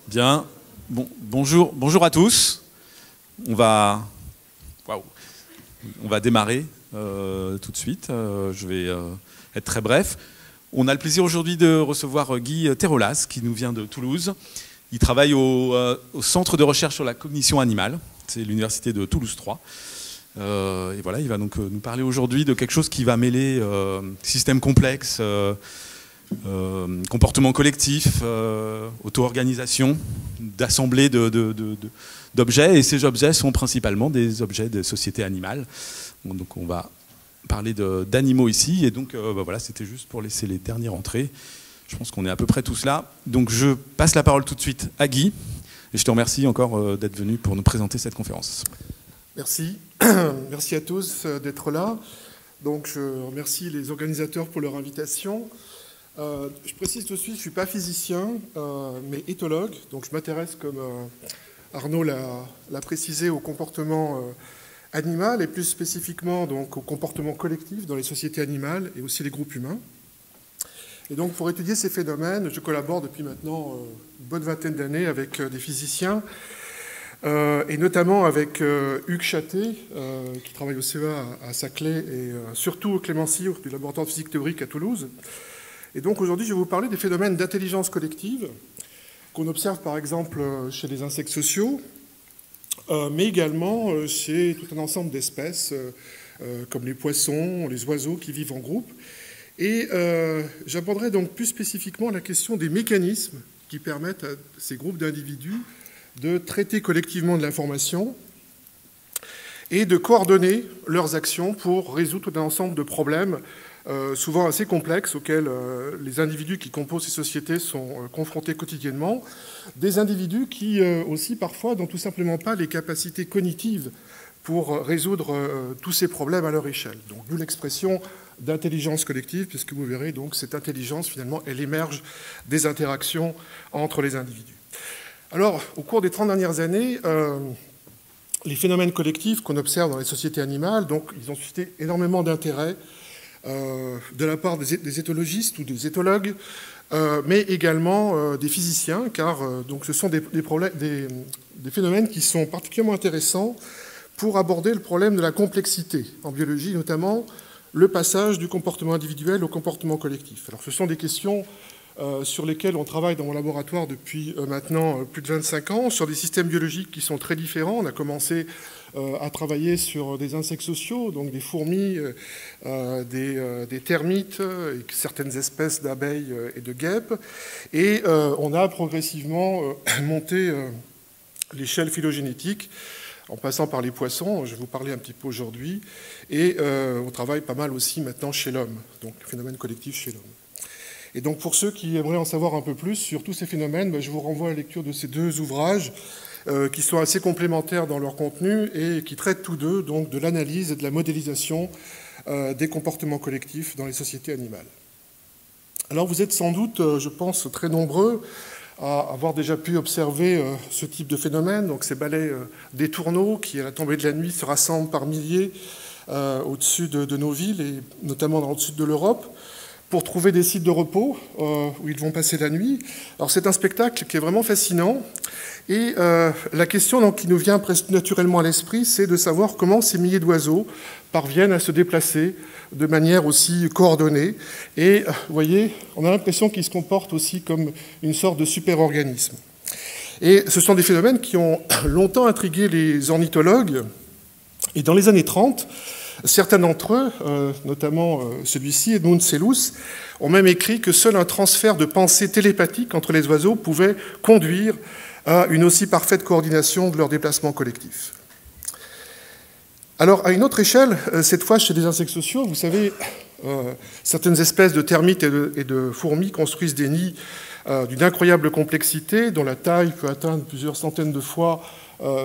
Bien. Bon, bonjour à tous. On va démarrer tout de suite. Je vais être très bref. On a le plaisir aujourd'hui de recevoir Guy Terrolas, qui nous vient de Toulouse. Il travaille au Centre de recherche sur la cognition animale. C'est l'université de Toulouse 3. Et voilà, il va donc nous parler aujourd'hui de quelque chose qui va mêler système complexe, comportement collectif, auto-organisation, d'assemblée d'objets. Et ces objets sont principalement des objets de sociétés animales. Donc on va parler d'animaux ici. Et donc voilà, c'était juste pour laisser les dernières entrées. Je pense qu'on est à peu près tous là. Donc je passe la parole tout de suite à Guy. Et je te remercie encore d'être venu pour nous présenter cette conférence. Merci. Merci à tous d'être là. Donc je remercie les organisateurs pour leur invitation. Je précise tout de suite, je ne suis pas physicien, mais éthologue. Donc je m'intéresse, comme Arnaud l'a précisé, au comportement animal et plus spécifiquement donc, au comportement collectif dans les sociétés animales et aussi les groupes humains. Et donc pour étudier ces phénomènes, je collabore depuis maintenant une bonne vingtaine d'années avec des physiciens, et notamment avec Hugues Châté, qui travaille au CEA à Saclay, et surtout au Clémency, du laboratoire de physique théorique à Toulouse. Et donc aujourd'hui, je vais vous parler des phénomènes d'intelligence collective qu'on observe par exemple chez les insectes sociaux, mais également chez tout un ensemble d'espèces, comme les poissons, les oiseaux qui vivent en groupe. Et j'aborderai donc plus spécifiquement la question des mécanismes qui permettent à ces groupes d'individus de traiter collectivement de l'information et de coordonner leurs actions pour résoudre tout un ensemble de problèmes souvent assez complexes auxquels les individus qui composent ces sociétés sont confrontés quotidiennement, des individus qui aussi parfois n'ont tout simplement pas les capacités cognitives pour résoudre tous ces problèmes à leur échelle. Donc d'où l'expression d'intelligence collective, puisque vous verrez donc cette intelligence finalement elle émerge des interactions entre les individus. Alors au cours des 30 dernières années, les phénomènes collectifs qu'on observe dans les sociétés animales, donc ils ont suscité énormément d'intérêt de la part des éthologistes ou des éthologues, mais également des physiciens, car donc ce sont des phénomènes qui sont particulièrement intéressants pour aborder le problème de la complexité en biologie, notamment le passage du comportement individuel au comportement collectif. Alors ce sont des questions sur lesquelles on travaille dans mon laboratoire depuis maintenant plus de 25 ans, sur des systèmes biologiques qui sont très différents. On a commencé à travailler sur des insectes sociaux, donc des fourmis, des termites, et certaines espèces d'abeilles et de guêpes. Et on a progressivement monté l'échelle phylogénétique en passant par les poissons, je vais vous parler un petit peu aujourd'hui, et on travaille pas mal aussi maintenant chez l'homme, donc phénomène collectif chez l'homme. Et donc pour ceux qui aimeraient en savoir un peu plus sur tous ces phénomènes, je vous renvoie à la lecture de ces deux ouvrages qui sont assez complémentaires dans leur contenu et qui traitent tous deux donc, de l'analyse et de la modélisation des comportements collectifs dans les sociétés animales. Alors vous êtes sans doute, je pense, très nombreux à avoir déjà pu observer ce type de phénomène, donc ces balais des tourneaux qui, à la tombée de la nuit, se rassemblent par milliers au-dessus de nos villes, et notamment dans le sud de l'Europe, pour trouver des sites de repos où ils vont passer la nuit. Alors c'est un spectacle qui est vraiment fascinant, et la question donc, qui nous vient presque naturellement à l'esprit, c'est de savoir comment ces milliers d'oiseaux parviennent à se déplacer de manière aussi coordonnée. Et vous voyez, on a l'impression qu'ils se comportent aussi comme une sorte de super-organisme. Et ce sont des phénomènes qui ont longtemps intrigué les ornithologues. Et dans les années 30, certains d'entre eux, notamment celui-ci, Edmund Selous, ont même écrit que seul un transfert de pensée télépathique entre les oiseaux pouvait conduire à une aussi parfaite coordination de leurs déplacements collectifs. Alors, à une autre échelle, cette fois chez les insectes sociaux, vous savez, certaines espèces de termites et de fourmis construisent des nids d'une incroyable complexité, dont la taille peut atteindre plusieurs centaines de fois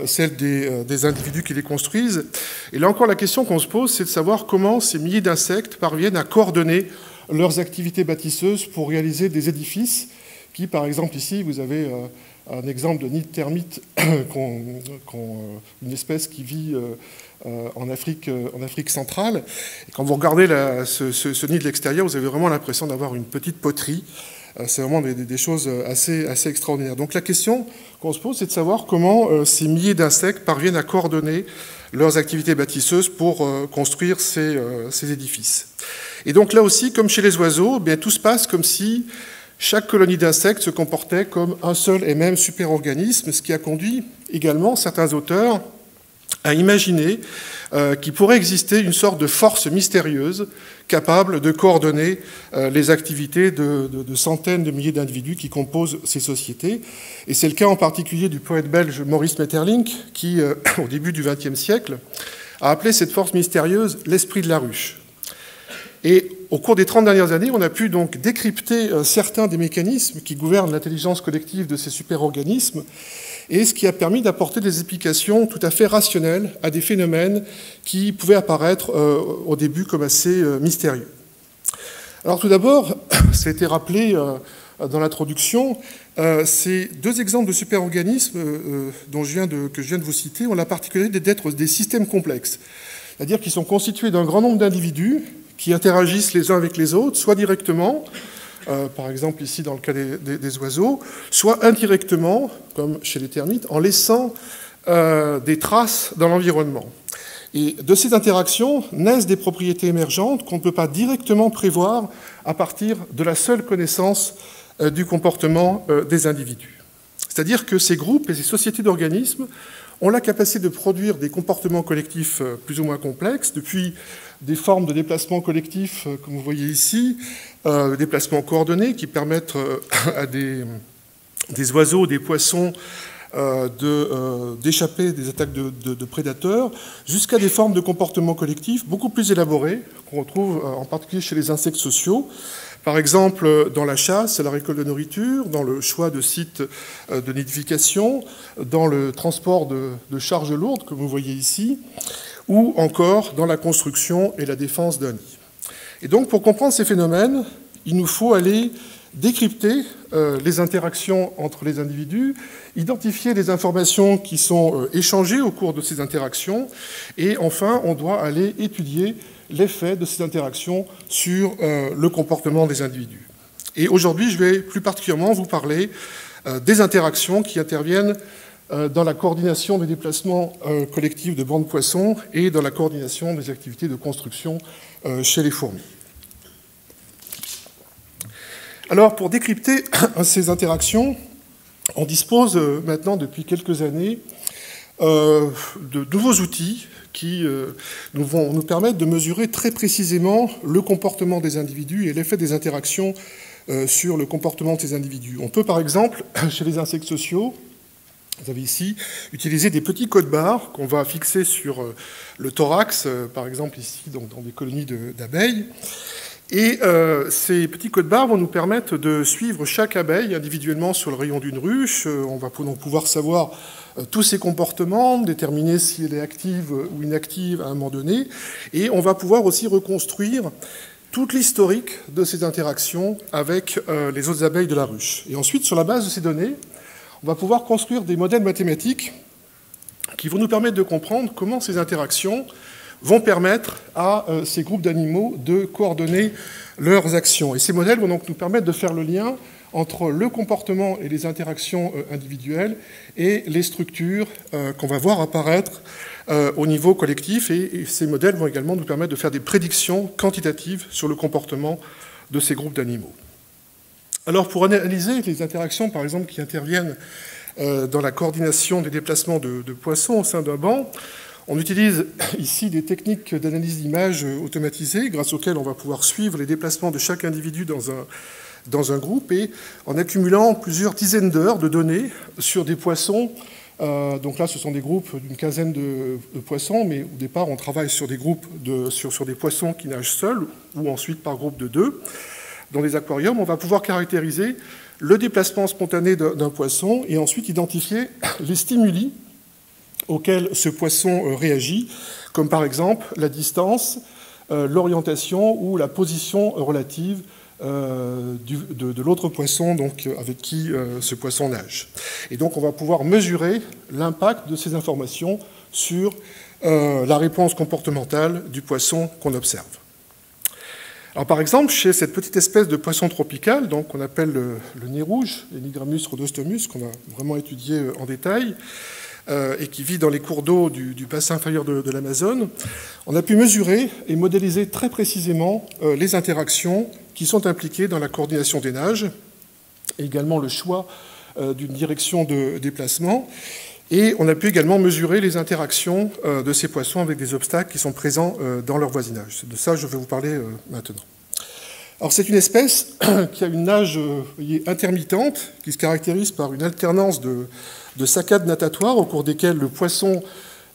celle des individus qui les construisent. Et là encore, la question qu'on se pose, c'est de savoir comment ces milliers d'insectes parviennent à coordonner leurs activités bâtisseuses pour réaliser des édifices qui, par exemple, ici, vous avez un exemple de nid de termites, une espèce qui vit en Afrique centrale. Et quand vous regardez ce nid de l'extérieur, vous avez vraiment l'impression d'avoir une petite poterie. C'est vraiment des choses assez extraordinaires. Donc la question qu'on se pose, c'est de savoir comment ces milliers d'insectes parviennent à coordonner leurs activités bâtisseuses pour construire ces édifices. Et donc là aussi, comme chez les oiseaux, bien, tout se passe comme si chaque colonie d'insectes se comportait comme un seul et même superorganisme, ce qui a conduit également certains auteurs à imaginer qu'il pourrait exister une sorte de force mystérieuse capable de coordonner les activités de centaines de milliers d'individus qui composent ces sociétés. Et c'est le cas en particulier du poète belge Maurice Maeterlinck qui, au début du XXe siècle, a appelé cette force mystérieuse l'esprit de la ruche. Et au cours des 30 dernières années, on a pu donc décrypter certains des mécanismes qui gouvernent l'intelligence collective de ces superorganismes, et ce qui a permis d'apporter des explications tout à fait rationnelles à des phénomènes qui pouvaient apparaître au début comme assez mystérieux. Alors tout d'abord, ça a été rappelé dans l'introduction, ces deux exemples de superorganismes que je viens de vous citer ont la particularité d'être des systèmes complexes, c'est-à-dire qu'ils sont constitués d'un grand nombre d'individus qui interagissent les uns avec les autres, soit directement, par exemple ici dans le cas des oiseaux, soit indirectement, comme chez les termites, en laissant des traces dans l'environnement. Et de ces interactions naissent des propriétés émergentes qu'on ne peut pas directement prévoir à partir de la seule connaissance du comportement des individus. C'est-à-dire que ces groupes et ces sociétés d'organismes ont la capacité de produire des comportements collectifs plus ou moins complexes, depuis des formes de déplacement collectif, comme vous voyez ici, déplacements coordonnés qui permettent à des oiseaux, des poissons, d'échapper des attaques de prédateurs, jusqu'à des formes de comportements collectifs beaucoup plus élaborés, qu'on retrouve en particulier chez les insectes sociaux. Par exemple, dans la chasse, la récolte de nourriture, dans le choix de sites de nidification, dans le transport de charges lourdes, comme vous voyez ici, ou encore dans la construction et la défense d'un nid. Et donc, pour comprendre ces phénomènes, il nous faut aller décrypter les interactions entre les individus, identifier les informations qui sont échangées au cours de ces interactions, et enfin, on doit aller étudier l'effet de ces interactions sur le comportement des individus. Et aujourd'hui, je vais plus particulièrement vous parler des interactions qui interviennent dans la coordination des déplacements collectifs de bancs de poissons et dans la coordination des activités de construction chez les fourmis. Alors, pour décrypter ces interactions, on dispose maintenant, depuis quelques années, de nouveaux outils qui vont nous permettre de mesurer très précisément le comportement des individus et l'effet des interactions sur le comportement de ces individus. On peut, par exemple, chez les insectes sociaux, vous avez ici utilisé des petits codes-barres qu'on va fixer sur le thorax, par exemple ici, donc dans des colonies d'abeilles. Et ces petits codes-barres vont nous permettre de suivre chaque abeille individuellement sur le rayon d'une ruche. On va donc pouvoir savoir tous ses comportements, déterminer si elle est active ou inactive à un moment donné. Et on va pouvoir aussi reconstruire toute l'historique de ces interactions avec les autres abeilles de la ruche. Et ensuite, sur la base de ces données, on va pouvoir construire des modèles mathématiques qui vont nous permettre de comprendre comment ces interactions vont permettre à ces groupes d'animaux de coordonner leurs actions. Et ces modèles vont donc nous permettre de faire le lien entre le comportement et les interactions individuelles et les structures qu'on va voir apparaître au niveau collectif. Et ces modèles vont également nous permettre de faire des prédictions quantitatives sur le comportement de ces groupes d'animaux. Alors, pour analyser les interactions, par exemple, qui interviennent dans la coordination des déplacements de poissons au sein d'un banc, on utilise ici des techniques d'analyse d'images automatisées, grâce auxquelles on va pouvoir suivre les déplacements de chaque individu dans un groupe, et en accumulant plusieurs dizaines d'heures de données sur des poissons. Donc là, ce sont des groupes d'une quinzaine de poissons, mais au départ, on travaille sur des groupes sur des poissons qui nagent seuls, ou ensuite par groupe de 2. Dans les aquariums, on va pouvoir caractériser le déplacement spontané d'un poisson et ensuite identifier les stimuli auxquels ce poisson réagit, comme par exemple la distance, l'orientation ou la position relative de l'autre poisson donc, avec qui ce poisson nage. Et donc on va pouvoir mesurer l'impact de ces informations sur la réponse comportementale du poisson qu'on observe. Alors, par exemple, chez cette petite espèce de poisson tropical, donc qu'on appelle le nez rouge, Hemigramus rhodostomus, qu'on a vraiment étudié en détail, et qui vit dans les cours d'eau du bassin inférieur de l'Amazone, on a pu mesurer et modéliser très précisément les interactions qui sont impliquées dans la coordination des nages, et également le choix d'une direction de déplacement. Et on a pu également mesurer les interactions de ces poissons avec des obstacles qui sont présents dans leur voisinage. De ça, je vais vous parler maintenant. Alors, c'est une espèce qui a une nage intermittente, qui se caractérise par une alternance de saccades natatoires au cours desquelles le poisson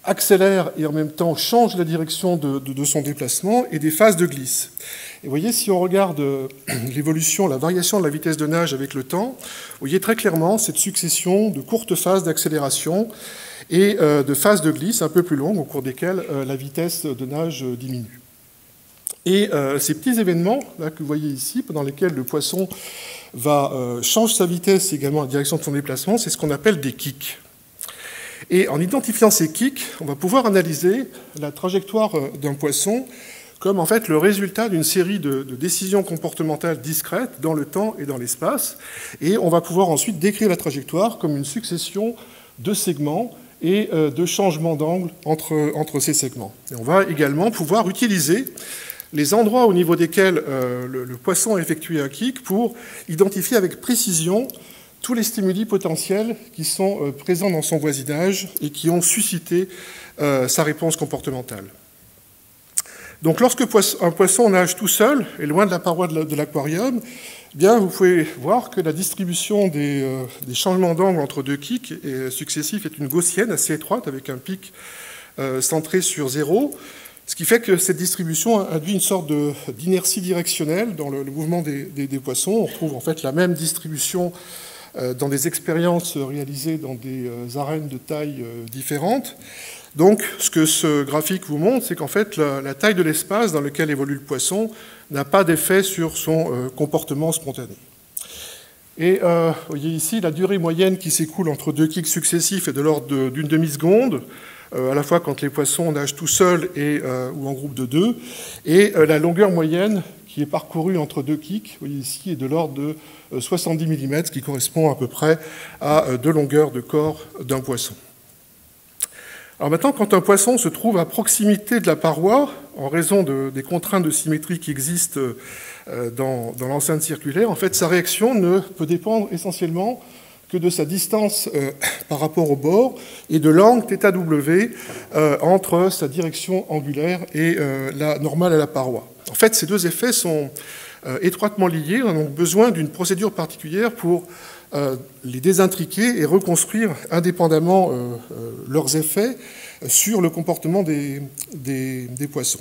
accélère et en même temps change la direction de son déplacement, et des phases de glisse. Et vous voyez, si on regarde l'évolution, la variation de la vitesse de nage avec le temps, vous voyez très clairement cette succession de courtes phases d'accélération et de phases de glisse un peu plus longues au cours desquelles la vitesse de nage diminue. Et ces petits événements là, que vous voyez ici, pendant lesquels le poisson change sa vitesse et également la direction de son déplacement, c'est ce qu'on appelle des kicks. Et en identifiant ces kicks, on va pouvoir analyser la trajectoire d'un poisson comme en fait le résultat d'une série de décisions comportementales discrètes dans le temps et dans l'espace. Et on va pouvoir ensuite décrire la trajectoire comme une succession de segments et de changements d'angle entre ces segments. Et on va également pouvoir utiliser les endroits au niveau desquels le poisson a effectué un kick pour identifier avec précision tous les stimuli potentiels qui sont présents dans son voisinage et qui ont suscité sa réponse comportementale. Donc lorsque un poisson nage tout seul et loin de la paroi de l'aquarium, eh bien, vous pouvez voir que la distribution des changements d'angle entre deux kicks successifs est une gaussienne assez étroite avec un pic centré sur 0. Ce qui fait que cette distribution induit une sorte d'inertie directionnelle dans le mouvement des poissons. On retrouve en fait la même distribution dans des expériences réalisées dans des arènes de taille différentes. Donc, ce que ce graphique vous montre, c'est qu'en fait, la taille de l'espace dans lequel évolue le poisson n'a pas d'effet sur son comportement spontané. Et vous voyez ici la durée moyenne qui s'écoule entre deux kicks successifs est de l'ordre d'une demi-seconde, à la fois quand les poissons nagent tout seuls ou en groupe de deux, et la longueur moyenne qui est parcourue entre deux kicks, vous voyez ici, est de l'ordre de 70 mm, ce qui correspond à peu près à 2 longueurs de corps d'un poisson. Alors maintenant, quand un poisson se trouve à proximité de la paroi, en raison des contraintes de symétrie qui existent dans l'enceinte circulaire, en fait, sa réaction ne peut dépendre essentiellement que de sa distance par rapport au bord et de l'angle θW entre sa direction angulaire et la normale à la paroi. En fait, ces deux effets sont étroitement liés. On a donc besoin d'une procédure particulière pour les désintriquer et reconstruire indépendamment leurs effets sur le comportement des poissons.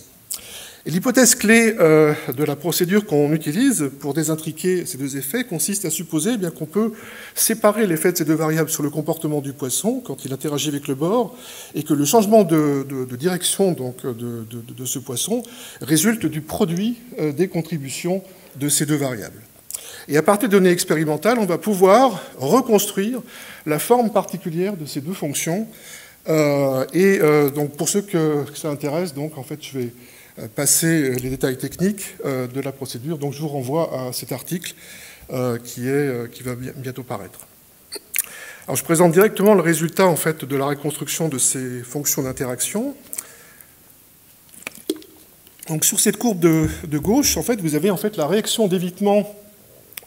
Et l'hypothèse clé de la procédure qu'on utilise pour désintriquer ces deux effets consiste à supposer eh bien, qu'on peut séparer l'effet de ces deux variables sur le comportement du poisson quand il interagit avec le bord et que le changement de direction donc, de ce poisson résulte du produit des contributions de ces deux variables. Et à partir de données expérimentales, on va pouvoir reconstruire la forme particulière de ces deux fonctions. Donc pour ceux que ça intéresse, donc, en fait, je vais passer les détails techniques de la procédure. Donc je vous renvoie à cet article qui va bientôt paraître. Alors je présente directement le résultat en fait, de la reconstruction de ces fonctions d'interaction. Donc sur cette courbe de gauche, en fait, vous avez en fait, la réaction d'évitement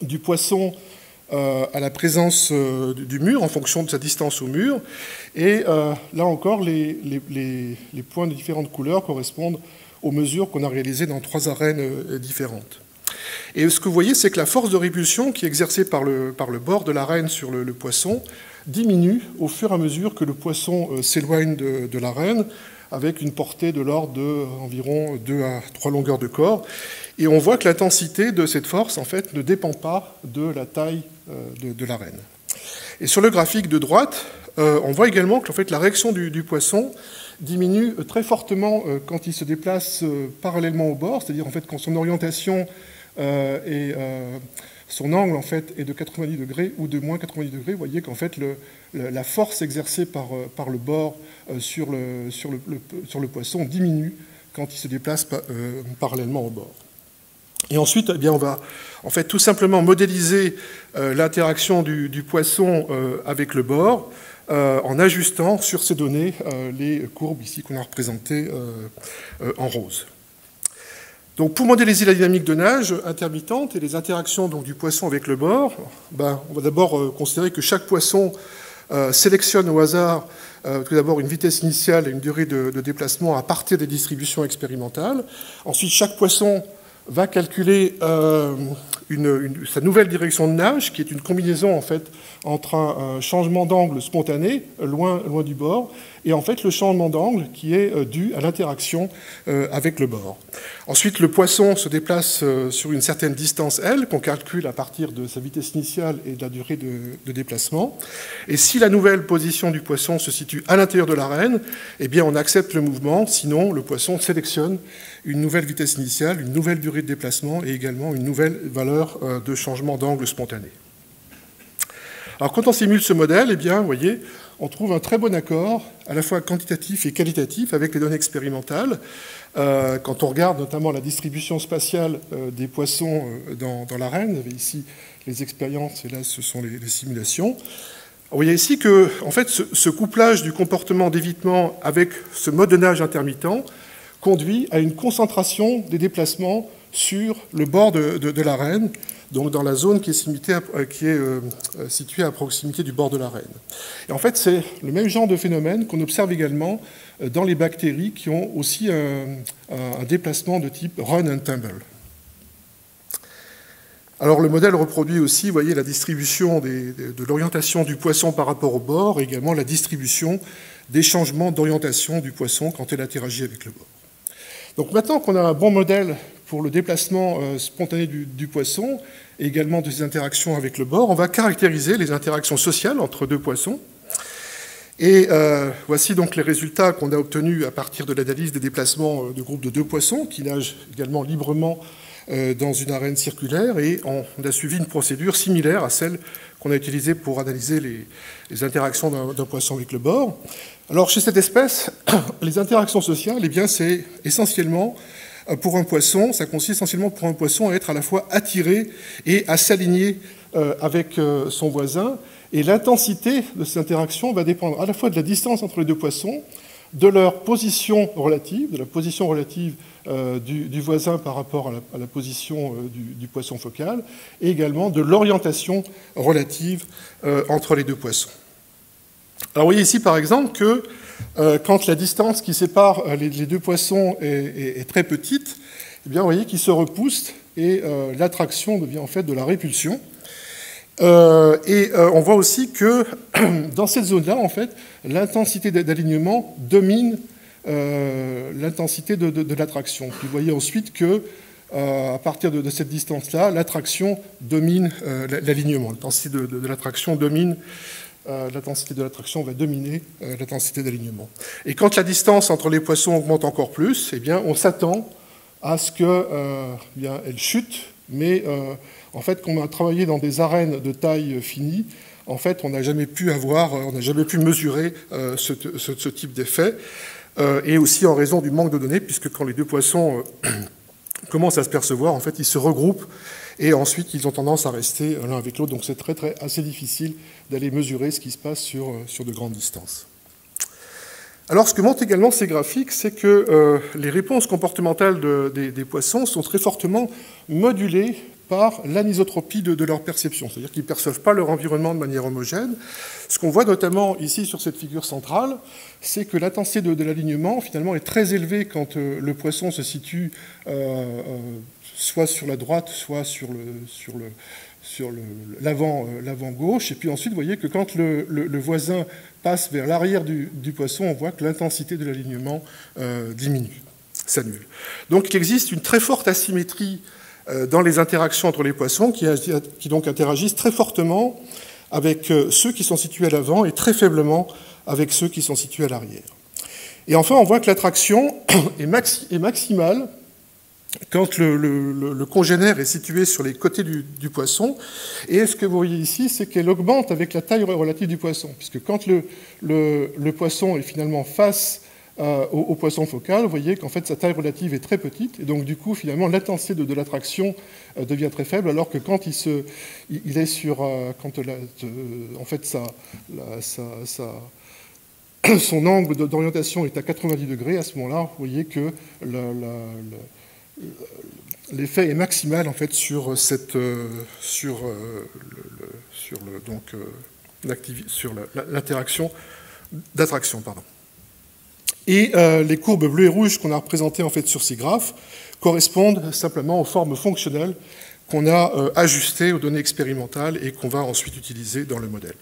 du poisson à la présence du mur en fonction de sa distance au mur. Et là encore, les points de différentes couleurs correspondent aux mesures qu'on a réalisées dans 3 arènes différentes. Et ce que vous voyez, c'est que la force de répulsion qui est exercée par le bord de l'arène sur le poisson diminue au fur et à mesure que le poisson s'éloigne de l'arène, avec une portée de l'ordre d'environ 2 à 3 longueurs de corps. Et on voit que l'intensité de cette force, en fait, ne dépend pas de la taille de l'arène. Et sur le graphique de droite, on voit également que en fait, la réaction du poisson diminue très fortement quand il se déplace parallèlement au bord, c'est-à-dire en fait, quand son orientation et son angle en fait est de 90 degrés ou de moins 90 degrés, vous voyez qu'en fait la force exercée par le bord sur le poisson diminue quand il se déplace parallèlement au bord. Et ensuite, eh bien, on va en fait tout simplement modéliser l'interaction du poisson avec le bord en ajustant sur ces données les courbes ici qu'on a représentées en rose. Donc, pour modéliser la dynamique de nage intermittente et les interactions donc, du poisson avec le bord, on va d'abord considérer que chaque poisson sélectionne au hasard tout d'abord une vitesse initiale et une durée de déplacement à partir des distributions expérimentales. Ensuite, chaque poisson va calculer sa nouvelle direction de nage, qui est une combinaison en fait entre un changement d'angle spontané, loin du bord, et en fait le changement d'angle qui est dû à l'interaction avec le bord. Ensuite, le poisson se déplace sur une certaine distance L, qu'on calcule à partir de sa vitesse initiale et de la durée de déplacement. Et si la nouvelle position du poisson se situe à l'intérieur de l'arène, eh bien on accepte le mouvement, sinon le poisson sélectionne une nouvelle vitesse initiale, une nouvelle durée de déplacement et également une nouvelle valeur de changement d'angle spontané. Alors quand on simule ce modèle, eh bien, vous voyez, on trouve un très bon accord, à la fois quantitatif et qualitatif, avec les données expérimentales. Quand on regarde notamment la distribution spatiale des poissons dans l'arène, vous avez ici les expériences et là ce sont les simulations. Vous voyez ici que en fait, ce couplage du comportement d'évitement avec ce mode de nage intermittent conduit à une concentration des déplacements sur le bord de l'arène, donc dans la zone qui est située à proximité du bord de l'arène. Et en fait, c'est le même genre de phénomène qu'on observe également dans les bactéries qui ont aussi un déplacement de type run and tumble. Alors le modèle reproduit aussi, vous voyez, la distribution de l'orientation du poisson par rapport au bord et également la distribution des changements d'orientation du poisson quand elle interagit avec le bord. Donc maintenant qu'on a un bon modèle pour le déplacement spontané du poisson et également de ses interactions avec le bord, on va caractériser les interactions sociales entre deux poissons. Et voici donc les résultats qu'on a obtenus à partir de l'analyse des déplacements de groupes de deux poissons qui nagent également librement dans une arène circulaire, et on a suivi une procédure similaire à celle qu'on a utilisée pour analyser les interactions d'un poisson avec le bord. Alors chez cette espèce, les interactions sociales, eh bien, c'est essentiellement pour un poisson, ça consiste essentiellement pour un poisson à être à la fois attiré et à s'aligner avec son voisin, et l'intensité de ces interactions va dépendre à la fois de la distance entre les deux poissons, de leur position relative, de la position relative du voisin par rapport à la position du poisson focal, et également de l'orientation relative entre les deux poissons. Alors vous voyez ici par exemple que quand la distance qui sépare les deux poissons est très petite, eh bien, vous voyez qu'ils se repoussent et l'attraction devient en fait de la répulsion. On voit aussi que dans cette zone-là, en fait, l'intensité d'alignement domine l'intensité de l'attraction. Puis vous voyez ensuite que à partir de cette distance-là, l'attraction domine l'alignement. L'intensité de l'attraction domine. L'intensité de l'attraction va dominer l'intensité d'alignement. Et quand la distance entre les poissons augmente encore plus, eh bien, on s'attend à ce qu'elle chute, mais en fait, quand on a travaillé dans des arènes de taille finie, en fait, on n'a jamais pu mesurer ce type d'effet, et aussi en raison du manque de données, puisque quand les deux poissons commencent à se percevoir, en fait, ils se regroupent, et ensuite, ils ont tendance à rester l'un avec l'autre. Donc, c'est assez difficile d'aller mesurer ce qui se passe sur de grandes distances. Alors, ce que montrent également ces graphiques, c'est que les réponses comportementales des poissons sont très fortement modulées par l'anisotropie de leur perception. C'est-à-dire qu'ils ne perçoivent pas leur environnement de manière homogène. Ce qu'on voit notamment ici sur cette figure centrale, c'est que l'intensité de l'alignement, finalement, est très élevée quand le poisson se situe soit sur la droite, soit sur l'avant gauche. Et puis ensuite, vous voyez que quand le voisin passe vers l'arrière du poisson, on voit que l'intensité de l'alignement diminue, s'annule. Donc il existe une très forte asymétrie dans les interactions entre les poissons qui donc interagissent très fortement avec ceux qui sont situés à l'avant et très faiblement avec ceux qui sont situés à l'arrière. Et enfin, on voit que l'attraction est maximale quand le congénère est situé sur les côtés du poisson. Et ce que vous voyez ici, c'est qu'elle augmente avec la taille relative du poisson, puisque quand le poisson est finalement face au poisson focal, vous voyez qu'en fait sa taille relative est très petite, et donc du coup finalement l'intensité de l'attraction devient très faible, alors que quand il est sur, quand en fait son angle d'orientation est à 90 degrés, à ce moment-là, vous voyez que l'effet est maximal en fait sur l'interaction d'attraction, pardon. Et les courbes bleues et rouges qu'on a représentées en fait sur ces graphes correspondent simplement aux formes fonctionnelles qu'on a ajustées aux données expérimentales et qu'on va ensuite utiliser dans le modèle.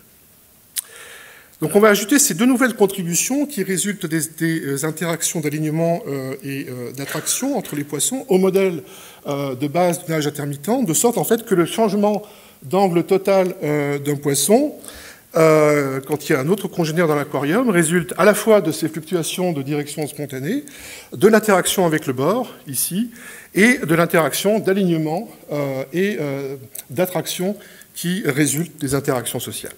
Donc on va ajouter ces deux nouvelles contributions qui résultent des interactions d'alignement et d'attraction entre les poissons au modèle de base du nage intermittent, de sorte en fait que le changement d'angle total d'un poisson, quand il y a un autre congénère dans l'aquarium, résulte à la fois de ces fluctuations de direction spontanée, de l'interaction avec le bord, ici, et de l'interaction d'alignement et d'attraction qui résultent des interactions sociales.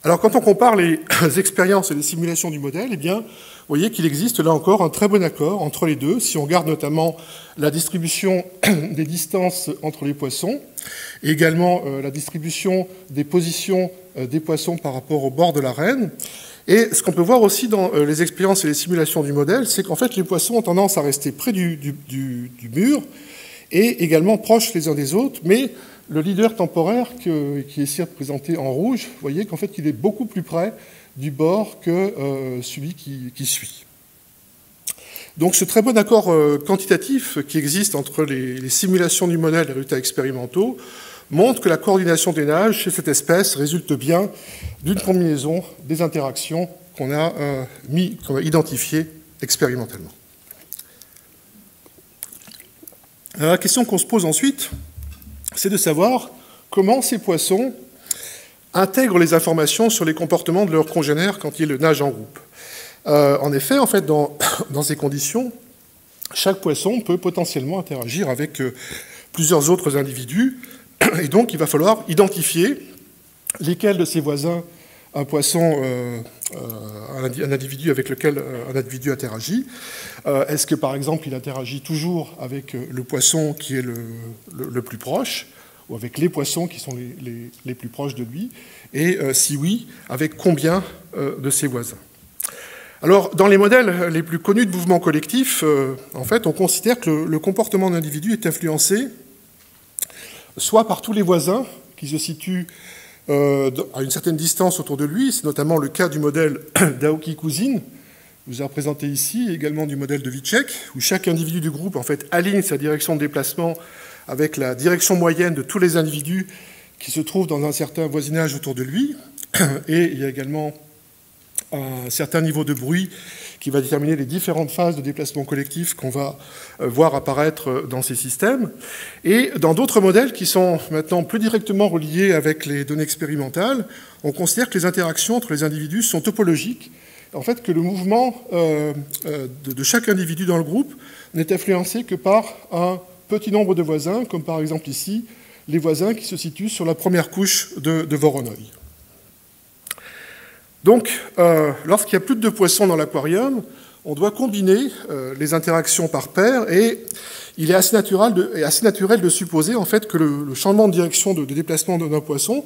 Alors, quand on compare les expériences et les simulations du modèle, eh bien, vous voyez qu'il existe là encore un très bon accord entre les deux, si on regarde notamment la distribution des distances entre les poissons, et également la distribution des positions des poissons par rapport au bord de l'arène. Et ce qu'on peut voir aussi dans les expériences et les simulations du modèle, c'est qu'en fait, les poissons ont tendance à rester près du mur et également proches les uns des autres, mais le leader temporaire qui est ici représenté en rouge, vous voyez qu'en fait, il est beaucoup plus près du bord que celui qui suit. Donc ce très bon accord quantitatif qui existe entre les simulations du modèle et les résultats expérimentaux montre que la coordination des nages chez cette espèce résulte bien d'une combinaison des interactions qu'on a identifiées expérimentalement. Alors, la question qu'on se pose ensuite, c'est de savoir comment ces poissons intègrent les informations sur les comportements de leurs congénères quand ils nagent en groupe. En effet, dans ces conditions, chaque poisson peut potentiellement interagir avec plusieurs autres individus, et donc il va falloir identifier lesquels de ses voisins un poisson, un individu avec lequel un individu interagit. Est-ce que, par exemple, il interagit toujours avec le poisson qui est le plus proche, ou avec les poissons qui sont les plus proches de lui, et si oui, avec combien de ses voisins. Alors, dans les modèles les plus connus de mouvements collectifs, en fait, on considère que le comportement d'un individu est influencé soit par tous les voisins qui se situent à une certaine distance autour de lui, c'est notamment le cas du modèle d'Aoki-Cousine, vous a présenté ici, et également du modèle de Vicek, où chaque individu du groupe en fait, aligne sa direction de déplacement avec la direction moyenne de tous les individus qui se trouvent dans un certain voisinage autour de lui, et il y a également un certain niveau de bruit qui va déterminer les différentes phases de déplacement collectif qu'on va voir apparaître dans ces systèmes. Et dans d'autres modèles qui sont maintenant plus directement reliés avec les données expérimentales, on considère que les interactions entre les individus sont topologiques, en fait que le mouvement de chaque individu dans le groupe n'est influencé que par un petit nombre de voisins, comme par exemple ici, les voisins qui se situent sur la première couche de Voronoi. Donc, lorsqu'il y a plus de 2 poissons dans l'aquarium, on doit combiner les interactions par paire, et il est assez naturel de supposer en fait que le changement de direction de déplacement d'un poisson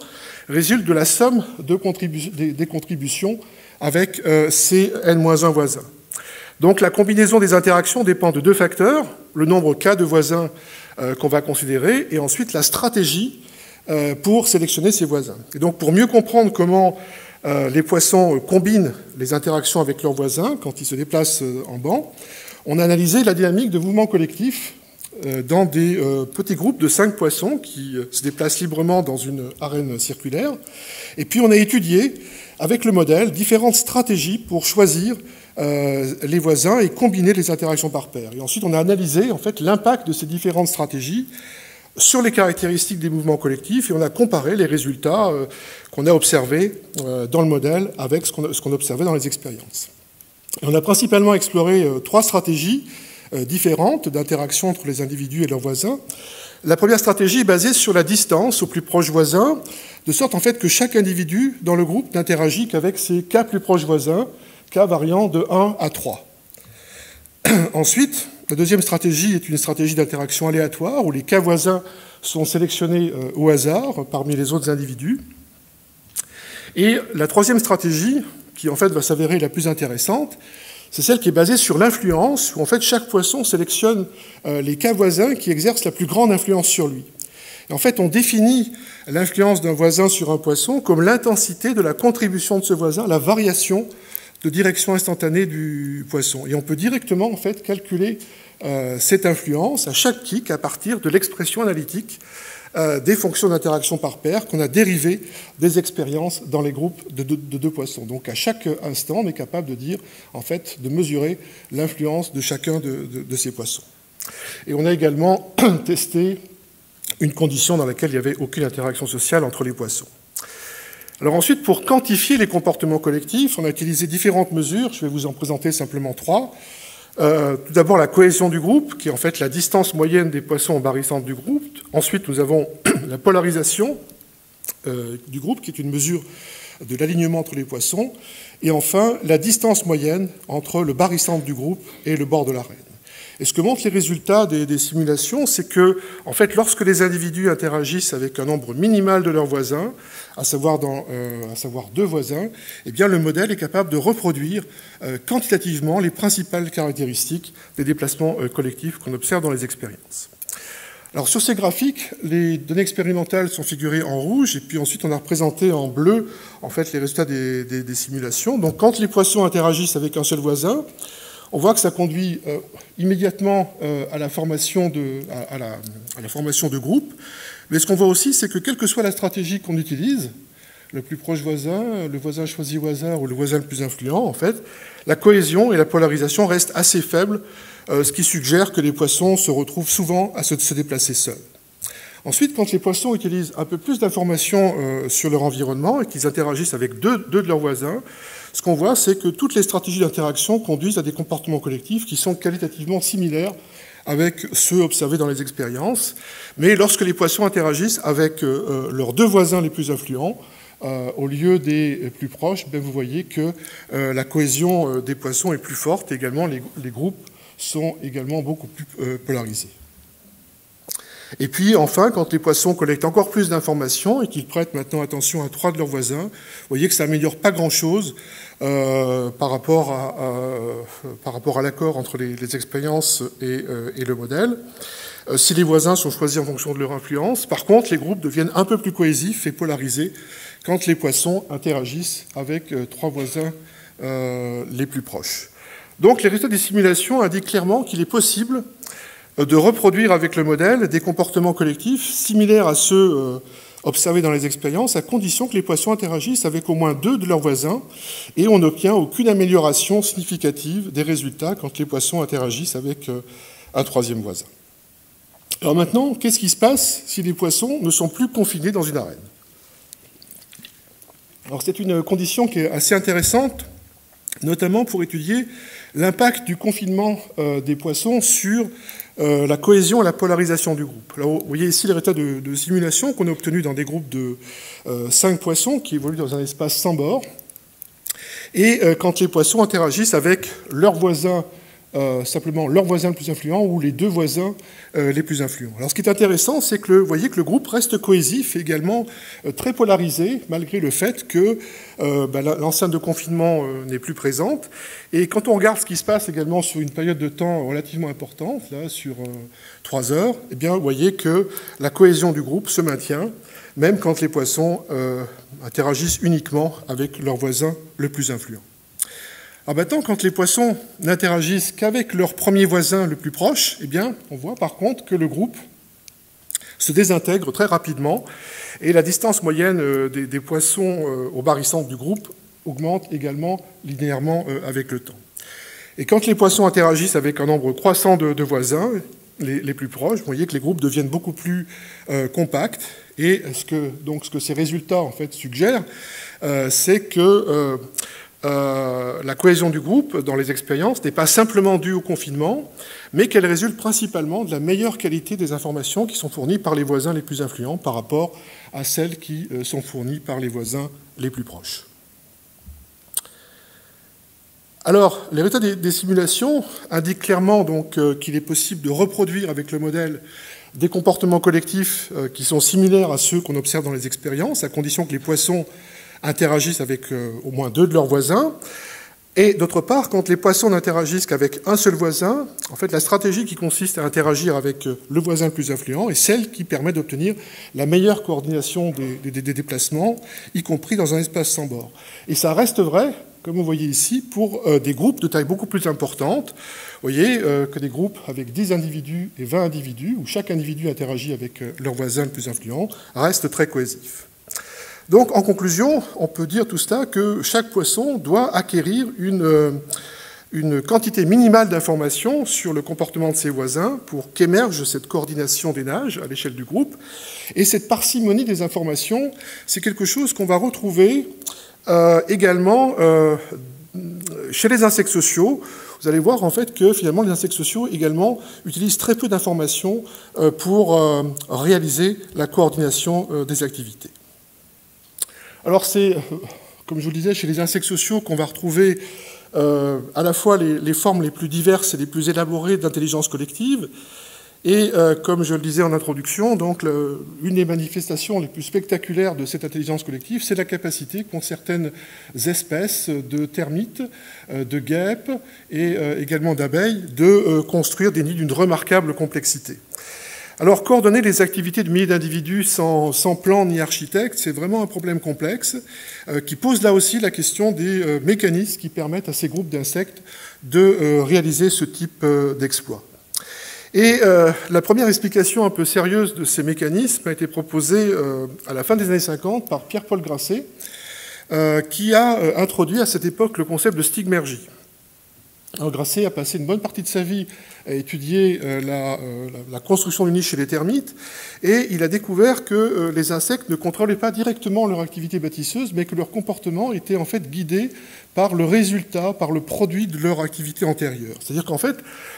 résulte de la somme des contributions avec ces n-1 voisins. Donc la combinaison des interactions dépend de 2 facteurs, le nombre K de voisins qu'on va considérer, et ensuite la stratégie pour sélectionner ces voisins. Et donc pour mieux comprendre comment les poissons combinent les interactions avec leurs voisins quand ils se déplacent en banc, on a analysé la dynamique de mouvements collectifs dans des petits groupes de 5 poissons qui se déplacent librement dans une arène circulaire. Et puis on a étudié, avec le modèle, différentes stratégies pour choisir les voisins et combiner les interactions par paire. Et ensuite on a analysé en fait, l'impact de ces différentes stratégies sur les caractéristiques des mouvements collectifs, et on a comparé les résultats qu'on a observés dans le modèle avec ce qu'on observait dans les expériences. Et on a principalement exploré 3 stratégies différentes d'interaction entre les individus et leurs voisins. La première stratégie est basée sur la distance aux plus proches voisins, de sorte en fait que chaque individu dans le groupe n'interagit qu'avec ses K plus proches voisins, K variant de 1 à 3. Ensuite, la deuxième stratégie est une stratégie d'interaction aléatoire, où les K voisins sont sélectionnés au hasard parmi les autres individus. Et la troisième stratégie, qui en fait va s'avérer la plus intéressante, c'est celle qui est basée sur l'influence, où en fait chaque poisson sélectionne les K voisins qui exercent la plus grande influence sur lui. Et en fait, on définit l'influence d'un voisin sur un poisson comme l'intensité de la contribution de ce voisin à la variation de direction instantanée du poisson. Et on peut directement en fait calculer cette influence à chaque kick à partir de l'expression analytique des fonctions d'interaction par paire qu'on a dérivées des expériences dans les groupes de deux poissons. Donc à chaque instant, on est capable de dire, en fait, de mesurer l'influence de chacun de ces poissons. Et on a également testé une condition dans laquelle il n'y avait aucune interaction sociale entre les poissons. Alors ensuite, pour quantifier les comportements collectifs, on a utilisé différentes mesures. Je vais vous en présenter simplement 3. Tout d'abord, la cohésion du groupe, qui est en fait la distance moyenne des poissons au barycentre du groupe. Ensuite, nous avons la polarisation du groupe, qui est une mesure de l'alignement entre les poissons. Et enfin, la distance moyenne entre le barycentre du groupe et le bord de l'arène. Et ce que montrent les résultats des simulations, c'est que, en fait, lorsque les individus interagissent avec un nombre minimal de leurs voisins, à savoir 2 voisins, eh bien, le modèle est capable de reproduire quantitativement les principales caractéristiques des déplacements collectifs qu'on observe dans les expériences. Alors, sur ces graphiques, les données expérimentales sont figurées en rouge, et puis ensuite, on a représenté en bleu, en fait, les résultats des simulations. Donc, quand les poissons interagissent avec un seul voisin, on voit que ça conduit immédiatement à la formation de groupes. Mais ce qu'on voit aussi, c'est que quelle que soit la stratégie qu'on utilise, le plus proche voisin, le voisin choisi au hasard ou le voisin le plus influent, en fait, la cohésion et la polarisation restent assez faibles, ce qui suggère que les poissons se retrouvent souvent à se déplacer seuls. Ensuite, quand les poissons utilisent un peu plus d'informations sur leur environnement et qu'ils interagissent avec deux de leurs voisins, ce qu'on voit, c'est que toutes les stratégies d'interaction conduisent à des comportements collectifs qui sont qualitativement similaires avec ceux observés dans les expériences. Mais lorsque les poissons interagissent avec leurs 2 voisins les plus influents, au lieu des plus proches, vous voyez que la cohésion des poissons est plus forte. Également, les groupes sont également beaucoup plus polarisés. Et puis, enfin, quand les poissons collectent encore plus d'informations et qu'ils prêtent maintenant attention à 3 de leurs voisins, vous voyez que ça n'améliore pas grand-chose par rapport à l'accord entre les expériences et le modèle. Si les voisins sont choisis en fonction de leur influence, par contre, les groupes deviennent un peu plus cohésifs et polarisés quand les poissons interagissent avec 3 voisins les plus proches. Donc, les résultats des simulations indiquent clairement qu'il est possible de reproduire avec le modèle des comportements collectifs similaires à ceux observés dans les expériences, à condition que les poissons interagissent avec au moins 2 de leurs voisins, et on n'obtient aucune amélioration significative des résultats quand les poissons interagissent avec un 3e voisin. Alors maintenant, qu'est-ce qui se passe si les poissons ne sont plus confinés dans une arène? Alors c'est une condition qui est assez intéressante, notamment pour étudier l'impact du confinement des poissons sur la cohésion et la polarisation du groupe. Alors, vous voyez ici les résultats de simulation qu'on a obtenus dans des groupes de 5 poissons qui évoluent dans un espace sans bord. Et quand les poissons interagissent avec leurs voisins, simplement leur voisin le plus influent ou les 2 voisins les plus influents. Alors ce qui est intéressant, c'est que vous voyez que le groupe reste cohésif et également très polarisé, malgré le fait que l'enceinte de confinement n'est plus présente. Et quand on regarde ce qui se passe également sur une période de temps relativement importante, là, sur 3 heures, eh bien, vous voyez que la cohésion du groupe se maintient, même quand les poissons interagissent uniquement avec leur voisin le plus influent. Alors maintenant, quand les poissons n'interagissent qu'avec leur premier voisin le plus proche, eh bien, on voit par contre que le groupe se désintègre très rapidement et la distance moyenne des poissons au barycentre du groupe augmente également linéairement avec le temps. Et quand les poissons interagissent avec un nombre croissant de voisins, les plus proches, vous voyez que les groupes deviennent beaucoup plus compacts. Et ce que ces résultats en fait suggèrent, c'est que la cohésion du groupe dans les expériences n'est pas simplement due au confinement, mais qu'elle résulte principalement de la meilleure qualité des informations qui sont fournies par les voisins les plus influents par rapport à celles qui sont fournies par les voisins les plus proches. Alors, les résultats des simulations indiquent clairement qu'il est possible de reproduire avec le modèle des comportements collectifs qui sont similaires à ceux qu'on observe dans les expériences, à condition que les poissons interagissent avec au moins 2 de leurs voisins. Et d'autre part, quand les poissons n'interagissent qu'avec un seul voisin, en fait, la stratégie qui consiste à interagir avec le voisin le plus influent est celle qui permet d'obtenir la meilleure coordination des déplacements, y compris dans un espace sans bord. Et ça reste vrai, comme vous voyez ici, pour des groupes de taille beaucoup plus importante. Vous voyez que des groupes avec 10 individus et 20 individus, où chaque individu interagit avec leur voisin le plus influent, restent très cohésifs. Donc, en conclusion, on peut dire tout cela que chaque poisson doit acquérir une quantité minimale d'informations sur le comportement de ses voisins pour qu'émerge cette coordination des nages à l'échelle du groupe. Et cette parcimonie des informations, c'est quelque chose qu'on va retrouver également chez les insectes sociaux. Vous allez voir en fait que finalement les insectes sociaux également utilisent très peu d'informations pour réaliser la coordination des activités. Alors c'est, comme je vous le disais, chez les insectes sociaux qu'on va retrouver à la fois les formes les plus diverses et les plus élaborées d'intelligence collective, et comme je le disais en introduction, donc une des manifestations les plus spectaculaires de cette intelligence collective, c'est la capacité qu'ont certaines espèces de termites, de guêpes et également d'abeilles de construire des nids d'une remarquable complexité. Alors, coordonner les activités de milliers d'individus sans plan ni architecte, c'est vraiment un problème complexe qui pose là aussi la question des mécanismes qui permettent à ces groupes d'insectes de réaliser ce type d'exploit. Et la première explication un peu sérieuse de ces mécanismes a été proposée à la fin des années 50 par Pierre-Paul Grasset, qui a introduit à cette époque le concept de stigmergie. Alors, Grasset a passé une bonne partie de sa vie à étudier la construction du nid chez les termites, et il a découvert que les insectes ne contrôlaient pas directement leur activité bâtisseuse, mais que leur comportement était en fait guidé par le résultat, par le produit de leur activité antérieure. C'est-à-dire qu'en fait,